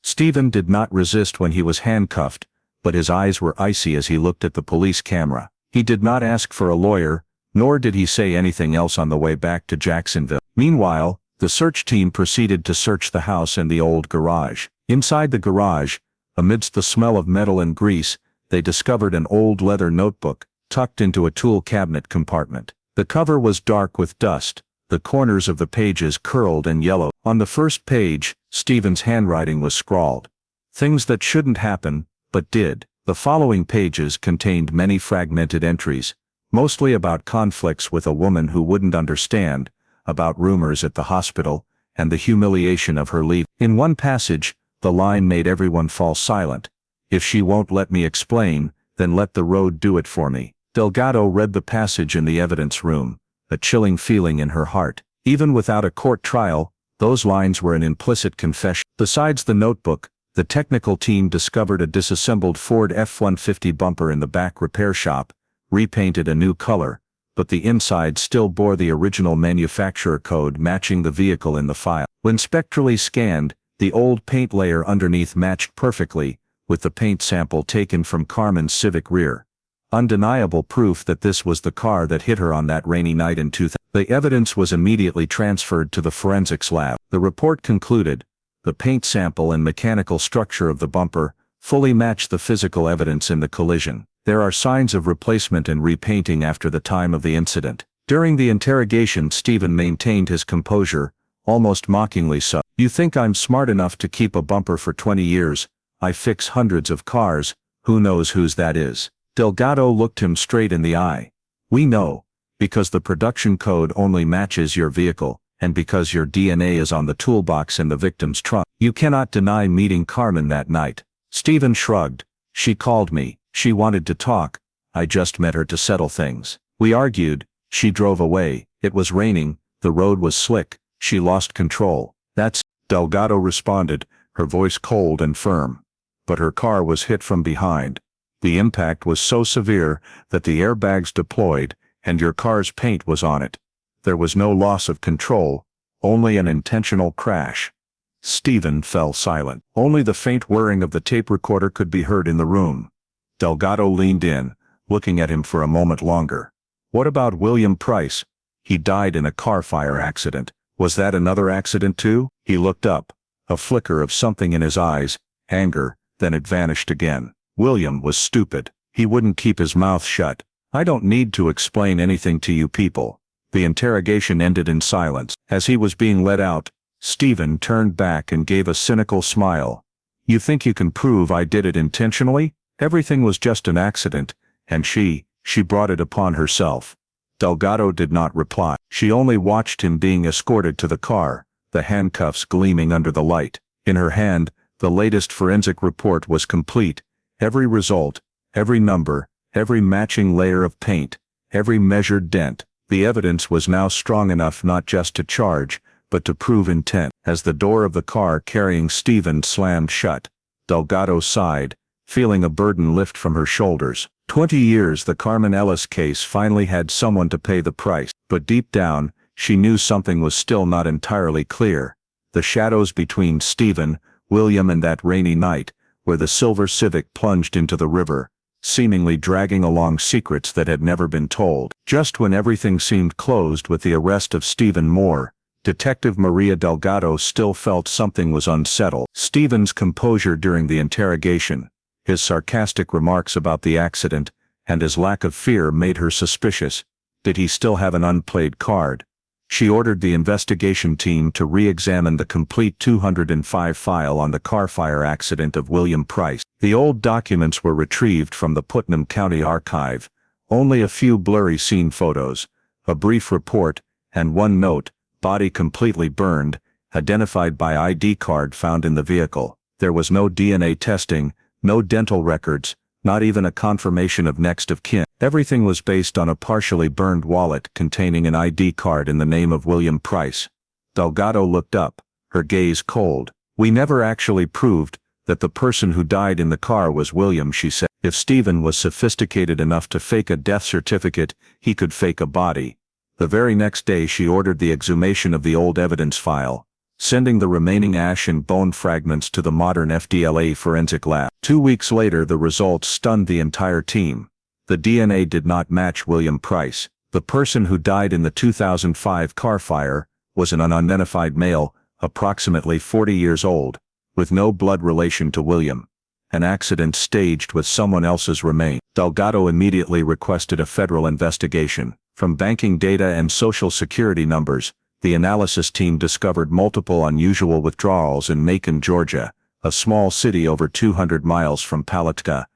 Stephen did not resist when he was handcuffed, but his eyes were icy as he looked at the police camera. He did not ask for a lawyer, nor did he say anything else on the way back to Jacksonville. Meanwhile, the search team proceeded to search the house and the old garage. Inside the garage, amidst the smell of metal and grease, they discovered an old leather notebook, tucked into a tool cabinet compartment. The cover was dark with dust, the corners of the pages curled and yellowed. On the first page, Stephen's handwriting was scrawled. Things that shouldn't happen, but did. The following pages contained many fragmented entries, mostly about conflicts with a woman who wouldn't understand, about rumors at the hospital, and the humiliation of her leave. In one passage, the line made everyone fall silent: "If she won't let me explain, then let the road do it for me." Delgado read the passage in the evidence room, a chilling feeling in her heart. Even without a court trial, those lines were an implicit confession. Besides the notebook, the technical team discovered a disassembled Ford F-150 bumper in the back repair shop, repainted a new color, but the inside still bore the original manufacturer code matching the vehicle in the file. When spectrally scanned, the old paint layer underneath matched perfectly with the paint sample taken from Carmen's Civic rear. Undeniable proof that this was the car that hit her on that rainy night in 2000. The evidence was immediately transferred to the forensics lab. The report concluded, the paint sample and mechanical structure of the bumper fully matched the physical evidence in the collision. There are signs of replacement and repainting after the time of the incident. During the interrogation, Stephen maintained his composure, almost mockingly so. "You think I'm smart enough to keep a bumper for 20 years? I fix hundreds of cars, who knows whose that is?" Delgado looked him straight in the eye. "We know, because the production code only matches your vehicle, and because your DNA is on the toolbox in the victim's trunk. You cannot deny meeting Carmen that night." Stephen shrugged. "She called me. She wanted to talk. I just met her to settle things. We argued. She drove away. It was raining. The road was slick. She lost control. That's..." Delgado responded, her voice cold and firm. "But her car was hit from behind. The impact was so severe that the airbags deployed, and your car's paint was on it. There was no loss of control, only an intentional crash." Stephen fell silent. Only the faint whirring of the tape recorder could be heard in the room. Delgado leaned in, looking at him for a moment longer. "What about William Price? He died in a car fire accident. Was that another accident too?" He looked up, a flicker of something in his eyes, anger, then it vanished again. "William was stupid. He wouldn't keep his mouth shut. I don't need to explain anything to you people." The interrogation ended in silence. As he was being let out, Stephen turned back and gave a cynical smile. "You think you can prove I did it intentionally? Everything was just an accident, and she brought it upon herself." Delgado did not reply. She only watched him being escorted to the car, the handcuffs gleaming under the light. In her hand, the latest forensic report was complete. Every result, every number, every matching layer of paint, every measured dent. The evidence was now strong enough not just to charge, but to prove intent. As the door of the car carrying Stephen slammed shut, Delgado sighed, feeling a burden lift from her shoulders. 20 years. The Carmen Ellis case finally had someone to pay the price, but deep down, she knew something was still not entirely clear. The shadows between Stephen, William and that rainy night, where the silver Civic plunged into the river, seemingly dragging along secrets that had never been told. Just when everything seemed closed with the arrest of Stephen Moore, Detective Maria Delgado still felt something was unsettled. Stephen's composure during the interrogation, his sarcastic remarks about the accident, and his lack of fear made her suspicious. Did he still have an unplayed card? She ordered the investigation team to re-examine the complete 205 file on the car fire accident of William Price. The old documents were retrieved from the Putnam County Archive, only a few blurry scene photos, a brief report, and one note, body completely burned, identified by ID card found in the vehicle. There was no DNA testing, no dental records, not even a confirmation of next of kin. Everything was based on a partially burned wallet containing an ID card in the name of William Price. Delgado looked up, her gaze cold. We never actually proved that the person who died in the car was William, she said. If Stephen was sophisticated enough to fake a death certificate, he could fake a body. The very next day she ordered the exhumation of the old evidence file, sending the remaining ash and bone fragments to the modern FDLA forensic lab. 2 weeks later the results stunned the entire team. The DNA did not match William Price. The person who died in the 2005 car fire was an unidentified male, approximately 40 years old, with no blood relation to William. An accident staged with someone else's remains. Delgado immediately requested a federal investigation. From banking data and social security numbers, the analysis team discovered multiple unusual withdrawals in Macon, Georgia, a small city over 200 miles from Palatka.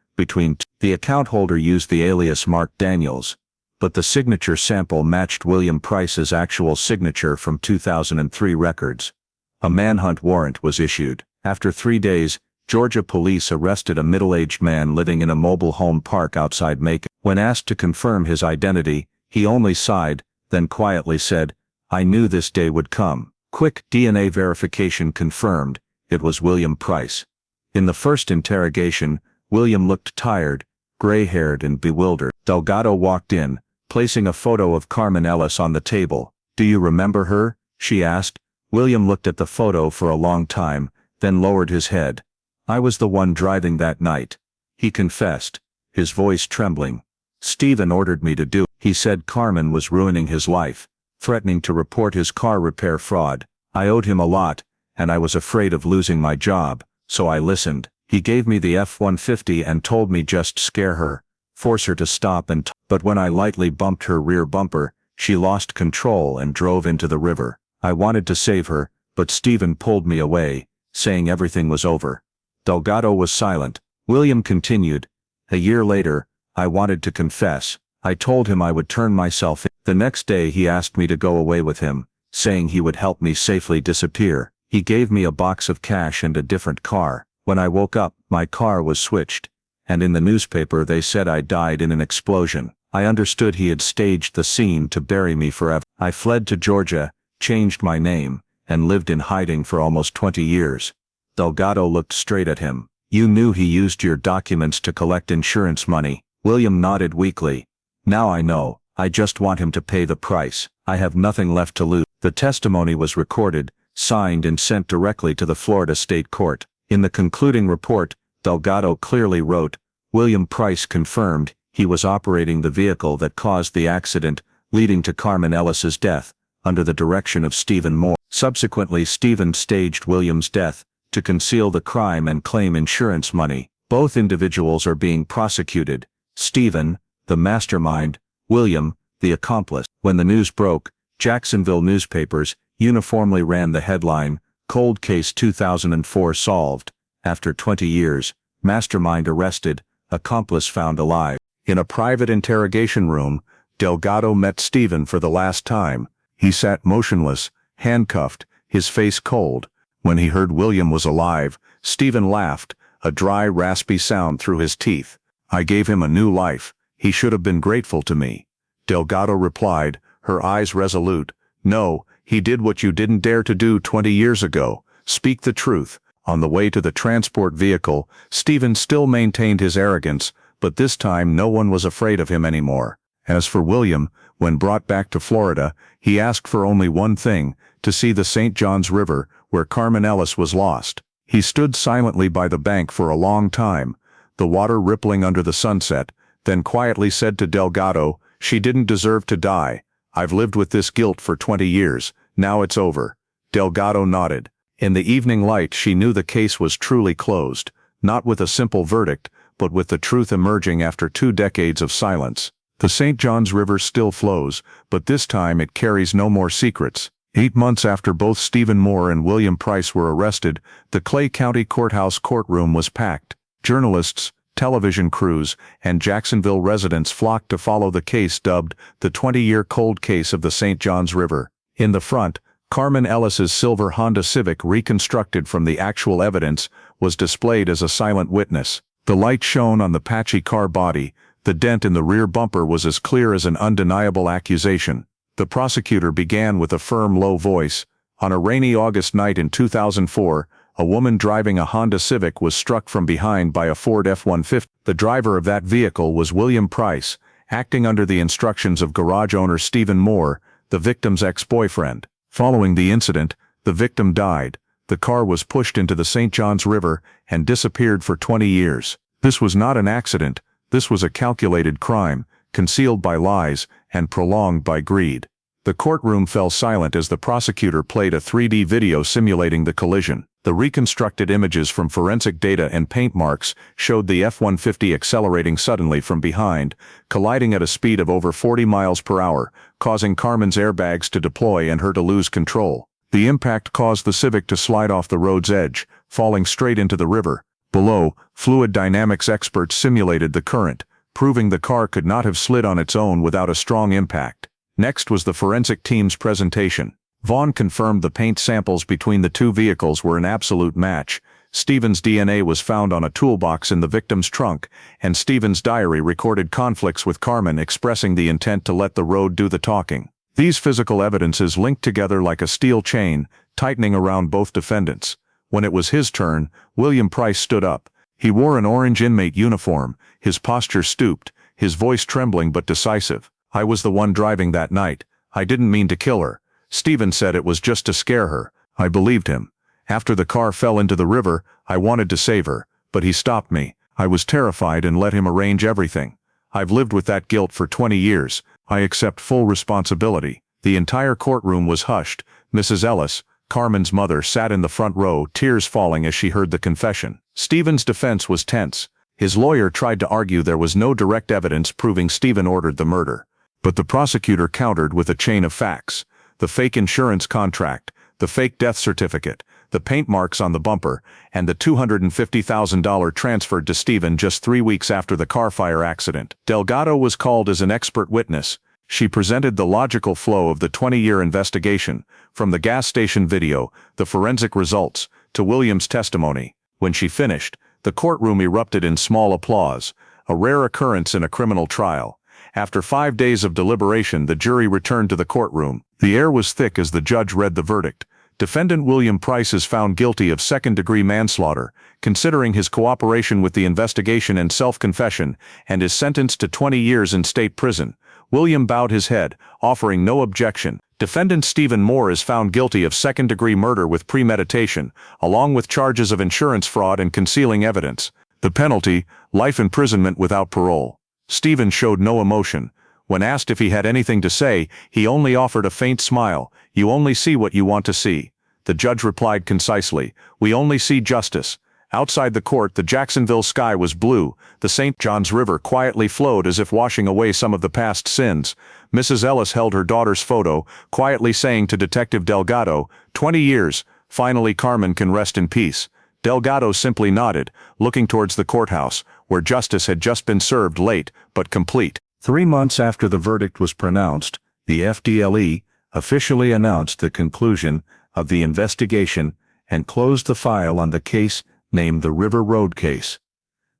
The account holder used the alias Mark Daniels, but the signature sample matched William Price's actual signature from 2003 records. A manhunt warrant was issued. After 3 days, Georgia police arrested a middle-aged man living in a mobile home park outside Macon. When asked to confirm his identity, he only sighed, then quietly said, "I knew this day would come." Quick DNA verification confirmed it was William Price. In the first interrogation, William looked tired, gray-haired and bewildered. Delgado walked in, placing a photo of Carmen Ellis on the table. "Do you remember her?" she asked. William looked at the photo for a long time, then lowered his head. "I was the one driving that night," he confessed, his voice trembling. "Stephen ordered me to do it. He said Carmen was ruining his life, threatening to report his car repair fraud. I owed him a lot, and I was afraid of losing my job, so I listened. He gave me the F-150 and told me just scare her, force her to stop but when I lightly bumped her rear bumper, she lost control and drove into the river. I wanted to save her, but Stephen pulled me away, saying everything was over." Delgado was silent. William continued, "A year later, I wanted to confess. I told him I would turn myself in. The next day he asked me to go away with him, saying he would help me safely disappear. He gave me a box of cash and a different car. When I woke up, my car was switched, and in the newspaper they said I died in an explosion. I understood he had staged the scene to bury me forever. I fled to Georgia, changed my name, and lived in hiding for almost 20 years. Delgado looked straight at him. "You knew he used your documents to collect insurance money." William nodded weakly. "Now I know. I just want him to pay the price. I have nothing left to lose." The testimony was recorded, signed and sent directly to the Florida State Court. In the concluding report, Delgado clearly wrote, "William Price confirmed he was operating the vehicle that caused the accident leading to Carmen Ellis's death, under the direction of Stephen Moore. Subsequently, Stephen staged William's death to conceal the crime and claim insurance money. Both individuals are being prosecuted. Stephen, the mastermind; William, the accomplice." When the news broke, Jacksonville newspapers uniformly ran the headline, "Cold Case 2004 Solved. After 20 years, Mastermind Arrested, Accomplice Found Alive." In a private interrogation room, Delgado met Stephen for the last time. He sat motionless, handcuffed, his face cold. When he heard William was alive, Stephen laughed, a dry, raspy sound through his teeth. "I gave him a new life. He should have been grateful to me." Delgado replied, her eyes resolute, "No, he did what you didn't dare to do 20 years ago. Speak the truth." On the way to the transport vehicle, Stephen still maintained his arrogance, but this time no one was afraid of him anymore. As for William, when brought back to Florida, he asked for only one thing: to see the St. Johns River, where Carmen Ellis was lost. He stood silently by the bank for a long time, the water rippling under the sunset, then quietly said to Delgado, "She didn't deserve to die. I've lived with this guilt for 20 years, now it's over." Delgado nodded. In the evening light she knew the case was truly closed, not with a simple verdict, but with the truth emerging after 2 decades of silence. The St. Johns River still flows, but this time it carries no more secrets. 8 months after both Stephen Moore and William Price were arrested, the Clay County Courthouse courtroom was packed. Journalists, television crews, and Jacksonville residents flocked to follow the case dubbed the 20-year cold case of the St. Johns River. In the front, Carmen Ellis's silver Honda Civic, reconstructed from the actual evidence, was displayed as a silent witness. The light shone on the patchy car body. The dent in the rear bumper was as clear as an undeniable accusation. The prosecutor began with a firm, low voice. On a rainy August night in 2004, a woman driving a Honda Civic was struck from behind by a Ford F-150. The driver of that vehicle was William Price, acting under the instructions of garage owner Stephen Moore, the victim's ex-boyfriend. Following the incident, the victim died. The car was pushed into the St. Johns River and disappeared for 20 years. This was not an accident. This was a calculated crime, concealed by lies and prolonged by greed. The courtroom fell silent as the prosecutor played a 3D video simulating the collision. The reconstructed images from forensic data and paint marks showed the F-150 accelerating suddenly from behind, colliding at a speed of over 40 miles per hour, causing Carmen's airbags to deploy and her to lose control. The impact caused the Civic to slide off the road's edge, falling straight into the river. Below, fluid dynamics experts simulated the current, proving the car could not have slid on its own without a strong impact. Next was the forensic team's presentation. Vaughn confirmed the paint samples between the two vehicles were an absolute match. Stephen's DNA was found on a toolbox in the victim's trunk, and Stephen's diary recorded conflicts with Carmen expressing the intent to let the road do the talking. These physical evidences linked together like a steel chain, tightening around both defendants. When it was his turn, William Price stood up. He wore an orange inmate uniform, his posture stooped, his voice trembling but decisive. "I was the one driving that night. I didn't mean to kill her. Stephen said it was just to scare her. I believed him. After the car fell into the river, I wanted to save her, but he stopped me. I was terrified and let him arrange everything. I've lived with that guilt for 20 years. I accept full responsibility." The entire courtroom was hushed. Mrs. Ellis, Carmen's mother, sat in the front row, tears falling as she heard the confession. Stephen's defense was tense. His lawyer tried to argue there was no direct evidence proving Stephen ordered the murder. But the prosecutor countered with a chain of facts: the fake insurance contract, the fake death certificate, the paint marks on the bumper, and the $250,000 transferred to Stephen just 3 weeks after the car fire accident. Delgado was called as an expert witness. She presented the logical flow of the 20-year investigation, from the gas station video, the forensic results, to William's testimony. When she finished, the courtroom erupted in small applause, a rare occurrence in a criminal trial. After 5 days of deliberation, the jury returned to the courtroom. The air was thick as the judge read the verdict. Defendant William Price is found guilty of second-degree manslaughter, considering his cooperation with the investigation and self-confession, and is sentenced to 20 years in state prison. William bowed his head, offering no objection. Defendant Stephen Moore is found guilty of second-degree murder with premeditation, along with charges of insurance fraud and concealing evidence. The penalty: life imprisonment without parole. Stephen showed no emotion. When asked if he had anything to say, he only offered a faint smile. "You only see what you want to see." The judge replied concisely, "We only see justice." Outside the court, the Jacksonville sky was blue. The St. Johns River quietly flowed as if washing away some of the past sins. Mrs. Ellis held her daughter's photo, quietly saying to Detective Delgado, "20 years, finally Carmen can rest in peace." Delgado simply nodded, looking towards the courthouse, where justice had just been served, late but complete. 3 months after the verdict was pronounced, the FDLE officially announced the conclusion of the investigation and closed the file on the case named the River Road case.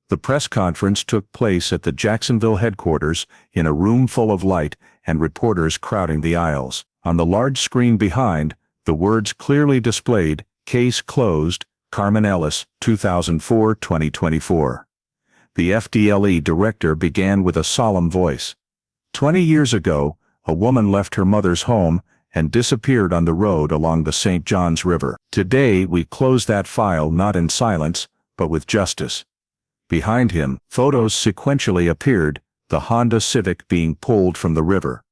The press conference took place at the Jacksonville headquarters in a room full of light and reporters crowding the aisles. On the large screen behind, the words clearly displayed, "Case closed, Carmen Ellis, 2004-2024. The FDLE director began with a solemn voice. 20 years ago, a woman left her mother's home and disappeared on the road along the St. Johns River. Today we close that file not in silence, but with justice. Behind him, photos sequentially appeared, the Honda Civic being pulled from the river.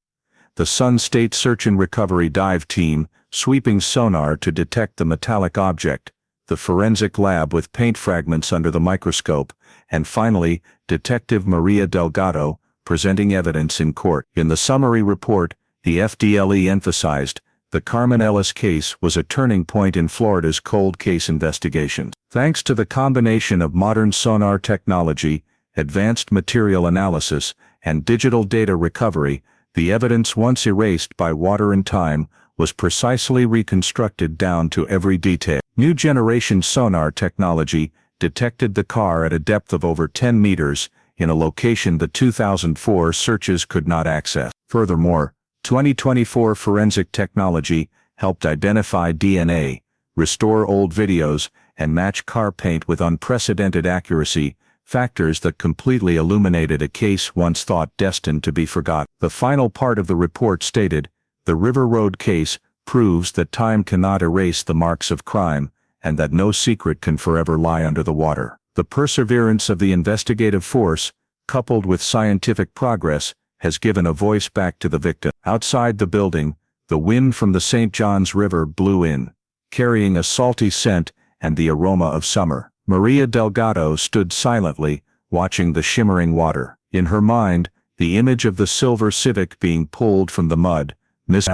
The Sun State Search and Recovery Dive Team, sweeping sonar to detect the metallic object, the forensic lab with paint fragments under the microscope, and finally, Detective Maria Delgado, presenting evidence in court. In the summary report, the FDLE emphasized, the Carmen Ellis case was a turning point in Florida's cold case investigations. Thanks to the combination of modern sonar technology, advanced material analysis, and digital data recovery, the evidence once erased by water and time was precisely reconstructed down to every detail. New generation sonar technology detected the car at a depth of over 10 meters in a location the 2004 searches could not access. Furthermore, 2024 forensic technology helped identify DNA, restore old videos, and match car paint with unprecedented accuracy, factors that completely illuminated a case once thought destined to be forgotten. The final part of the report stated, the River Road case proves that time cannot erase the marks of crime, and that no secret can forever lie under the water. The perseverance of the investigative force, coupled with scientific progress, has given a voice back to the victim. Outside the building, the wind from the St. Johns River blew in, carrying a salty scent and the aroma of summer. Maria Delgado stood silently, watching the shimmering water. In her mind, the image of the silver Civic being pulled from the mud, Miss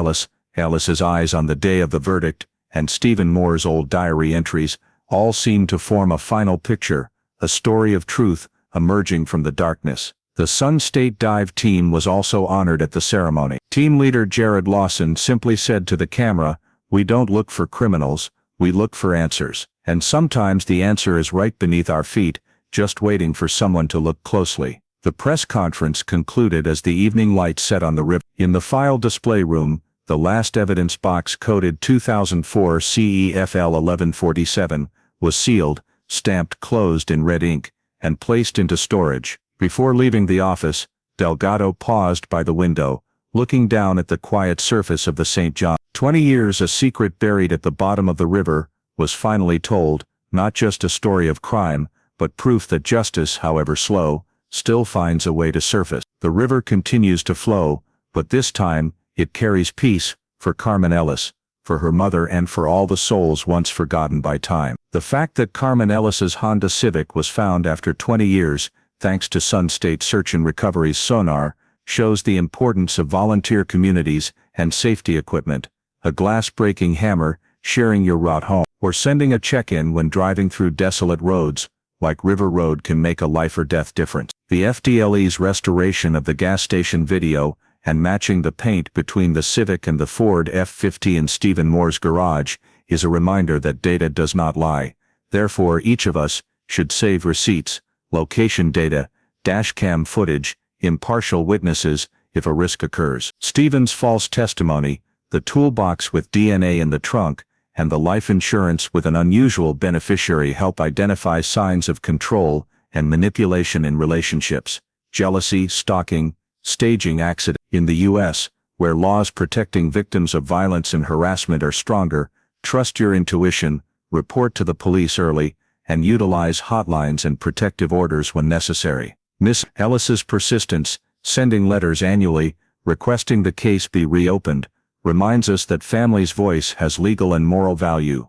Ellis's eyes on the day of the verdict, and Stephen Moore's old diary entries, all seemed to form a final picture, a story of truth emerging from the darkness. The Sun State Dive Team was also honored at the ceremony. Team leader Jared Lawson simply said to the camera, "We don't look for criminals, we look for answers. And sometimes the answer is right beneath our feet, just waiting for someone to look closely." The press conference concluded as the evening light set on the river. In the file display room, the last evidence box coded 2004 CEFL 1147 was sealed, stamped closed in red ink, and placed into storage. Before leaving the office, Delgado paused by the window, looking down at the quiet surface of the St. John. 20 years a secret buried at the bottom of the river was finally told, not just a story of crime, but proof that justice, however slow, still finds a way to surface. The river continues to flow, but this time, it carries peace, for Carmen Ellis, for her mother and for all the souls once forgotten by time. The fact that Carmen Ellis's Honda Civic was found after 20 years, thanks to Sun State Search and Recovery's sonar, shows the importance of volunteer communities and safety equipment. A glass-breaking hammer, sharing your route home, or sending a check-in when driving through desolate roads, like River Road, can make a life-or-death difference. The FDLE's restoration of the gas station video and matching the paint between the Civic and the Ford F-50 in Stephen Moore's garage is a reminder that data does not lie. Therefore, each of us should save receipts, location data, dashcam footage, impartial witnesses, if a risk occurs. Stephen's false testimony, the toolbox with DNA in the trunk, and the life insurance with an unusual beneficiary help identify signs of control and manipulation in relationships, jealousy, stalking, staging accident. In the U.S., where laws protecting victims of violence and harassment are stronger, trust your intuition, report to the police early, and utilize hotlines and protective orders when necessary. Miss Ellis's persistence, sending letters annually, requesting the case be reopened, reminds us that family's voice has legal and moral value.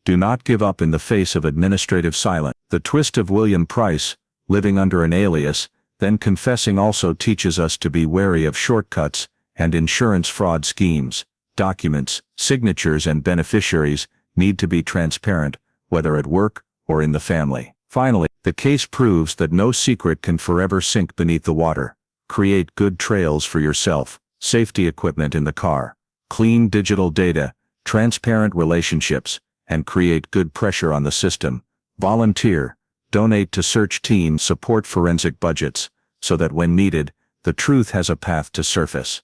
Do not give up in the face of administrative silence. The twist of William Price, living under an alias, then confessing, also teaches us to be wary of shortcuts and insurance fraud schemes. Documents, signatures, and beneficiaries need to be transparent, whether at work or in the family. Finally, the case proves that no secret can forever sink beneath the water. Create good trails for yourself, safety equipment in the car, clean digital data, transparent relationships, and create good pressure on the system. Volunteer, donate to search teams, support forensic budgets, so that when needed, the truth has a path to surface.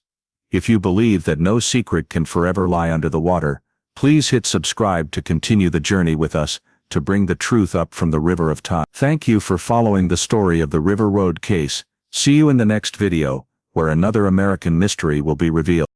If you believe that no secret can forever lie under the water, please hit subscribe to continue the journey with us. to bring the truth up from the river of time. Thank you for following the story of the River Road case. See you in the next video, where another American mystery will be revealed.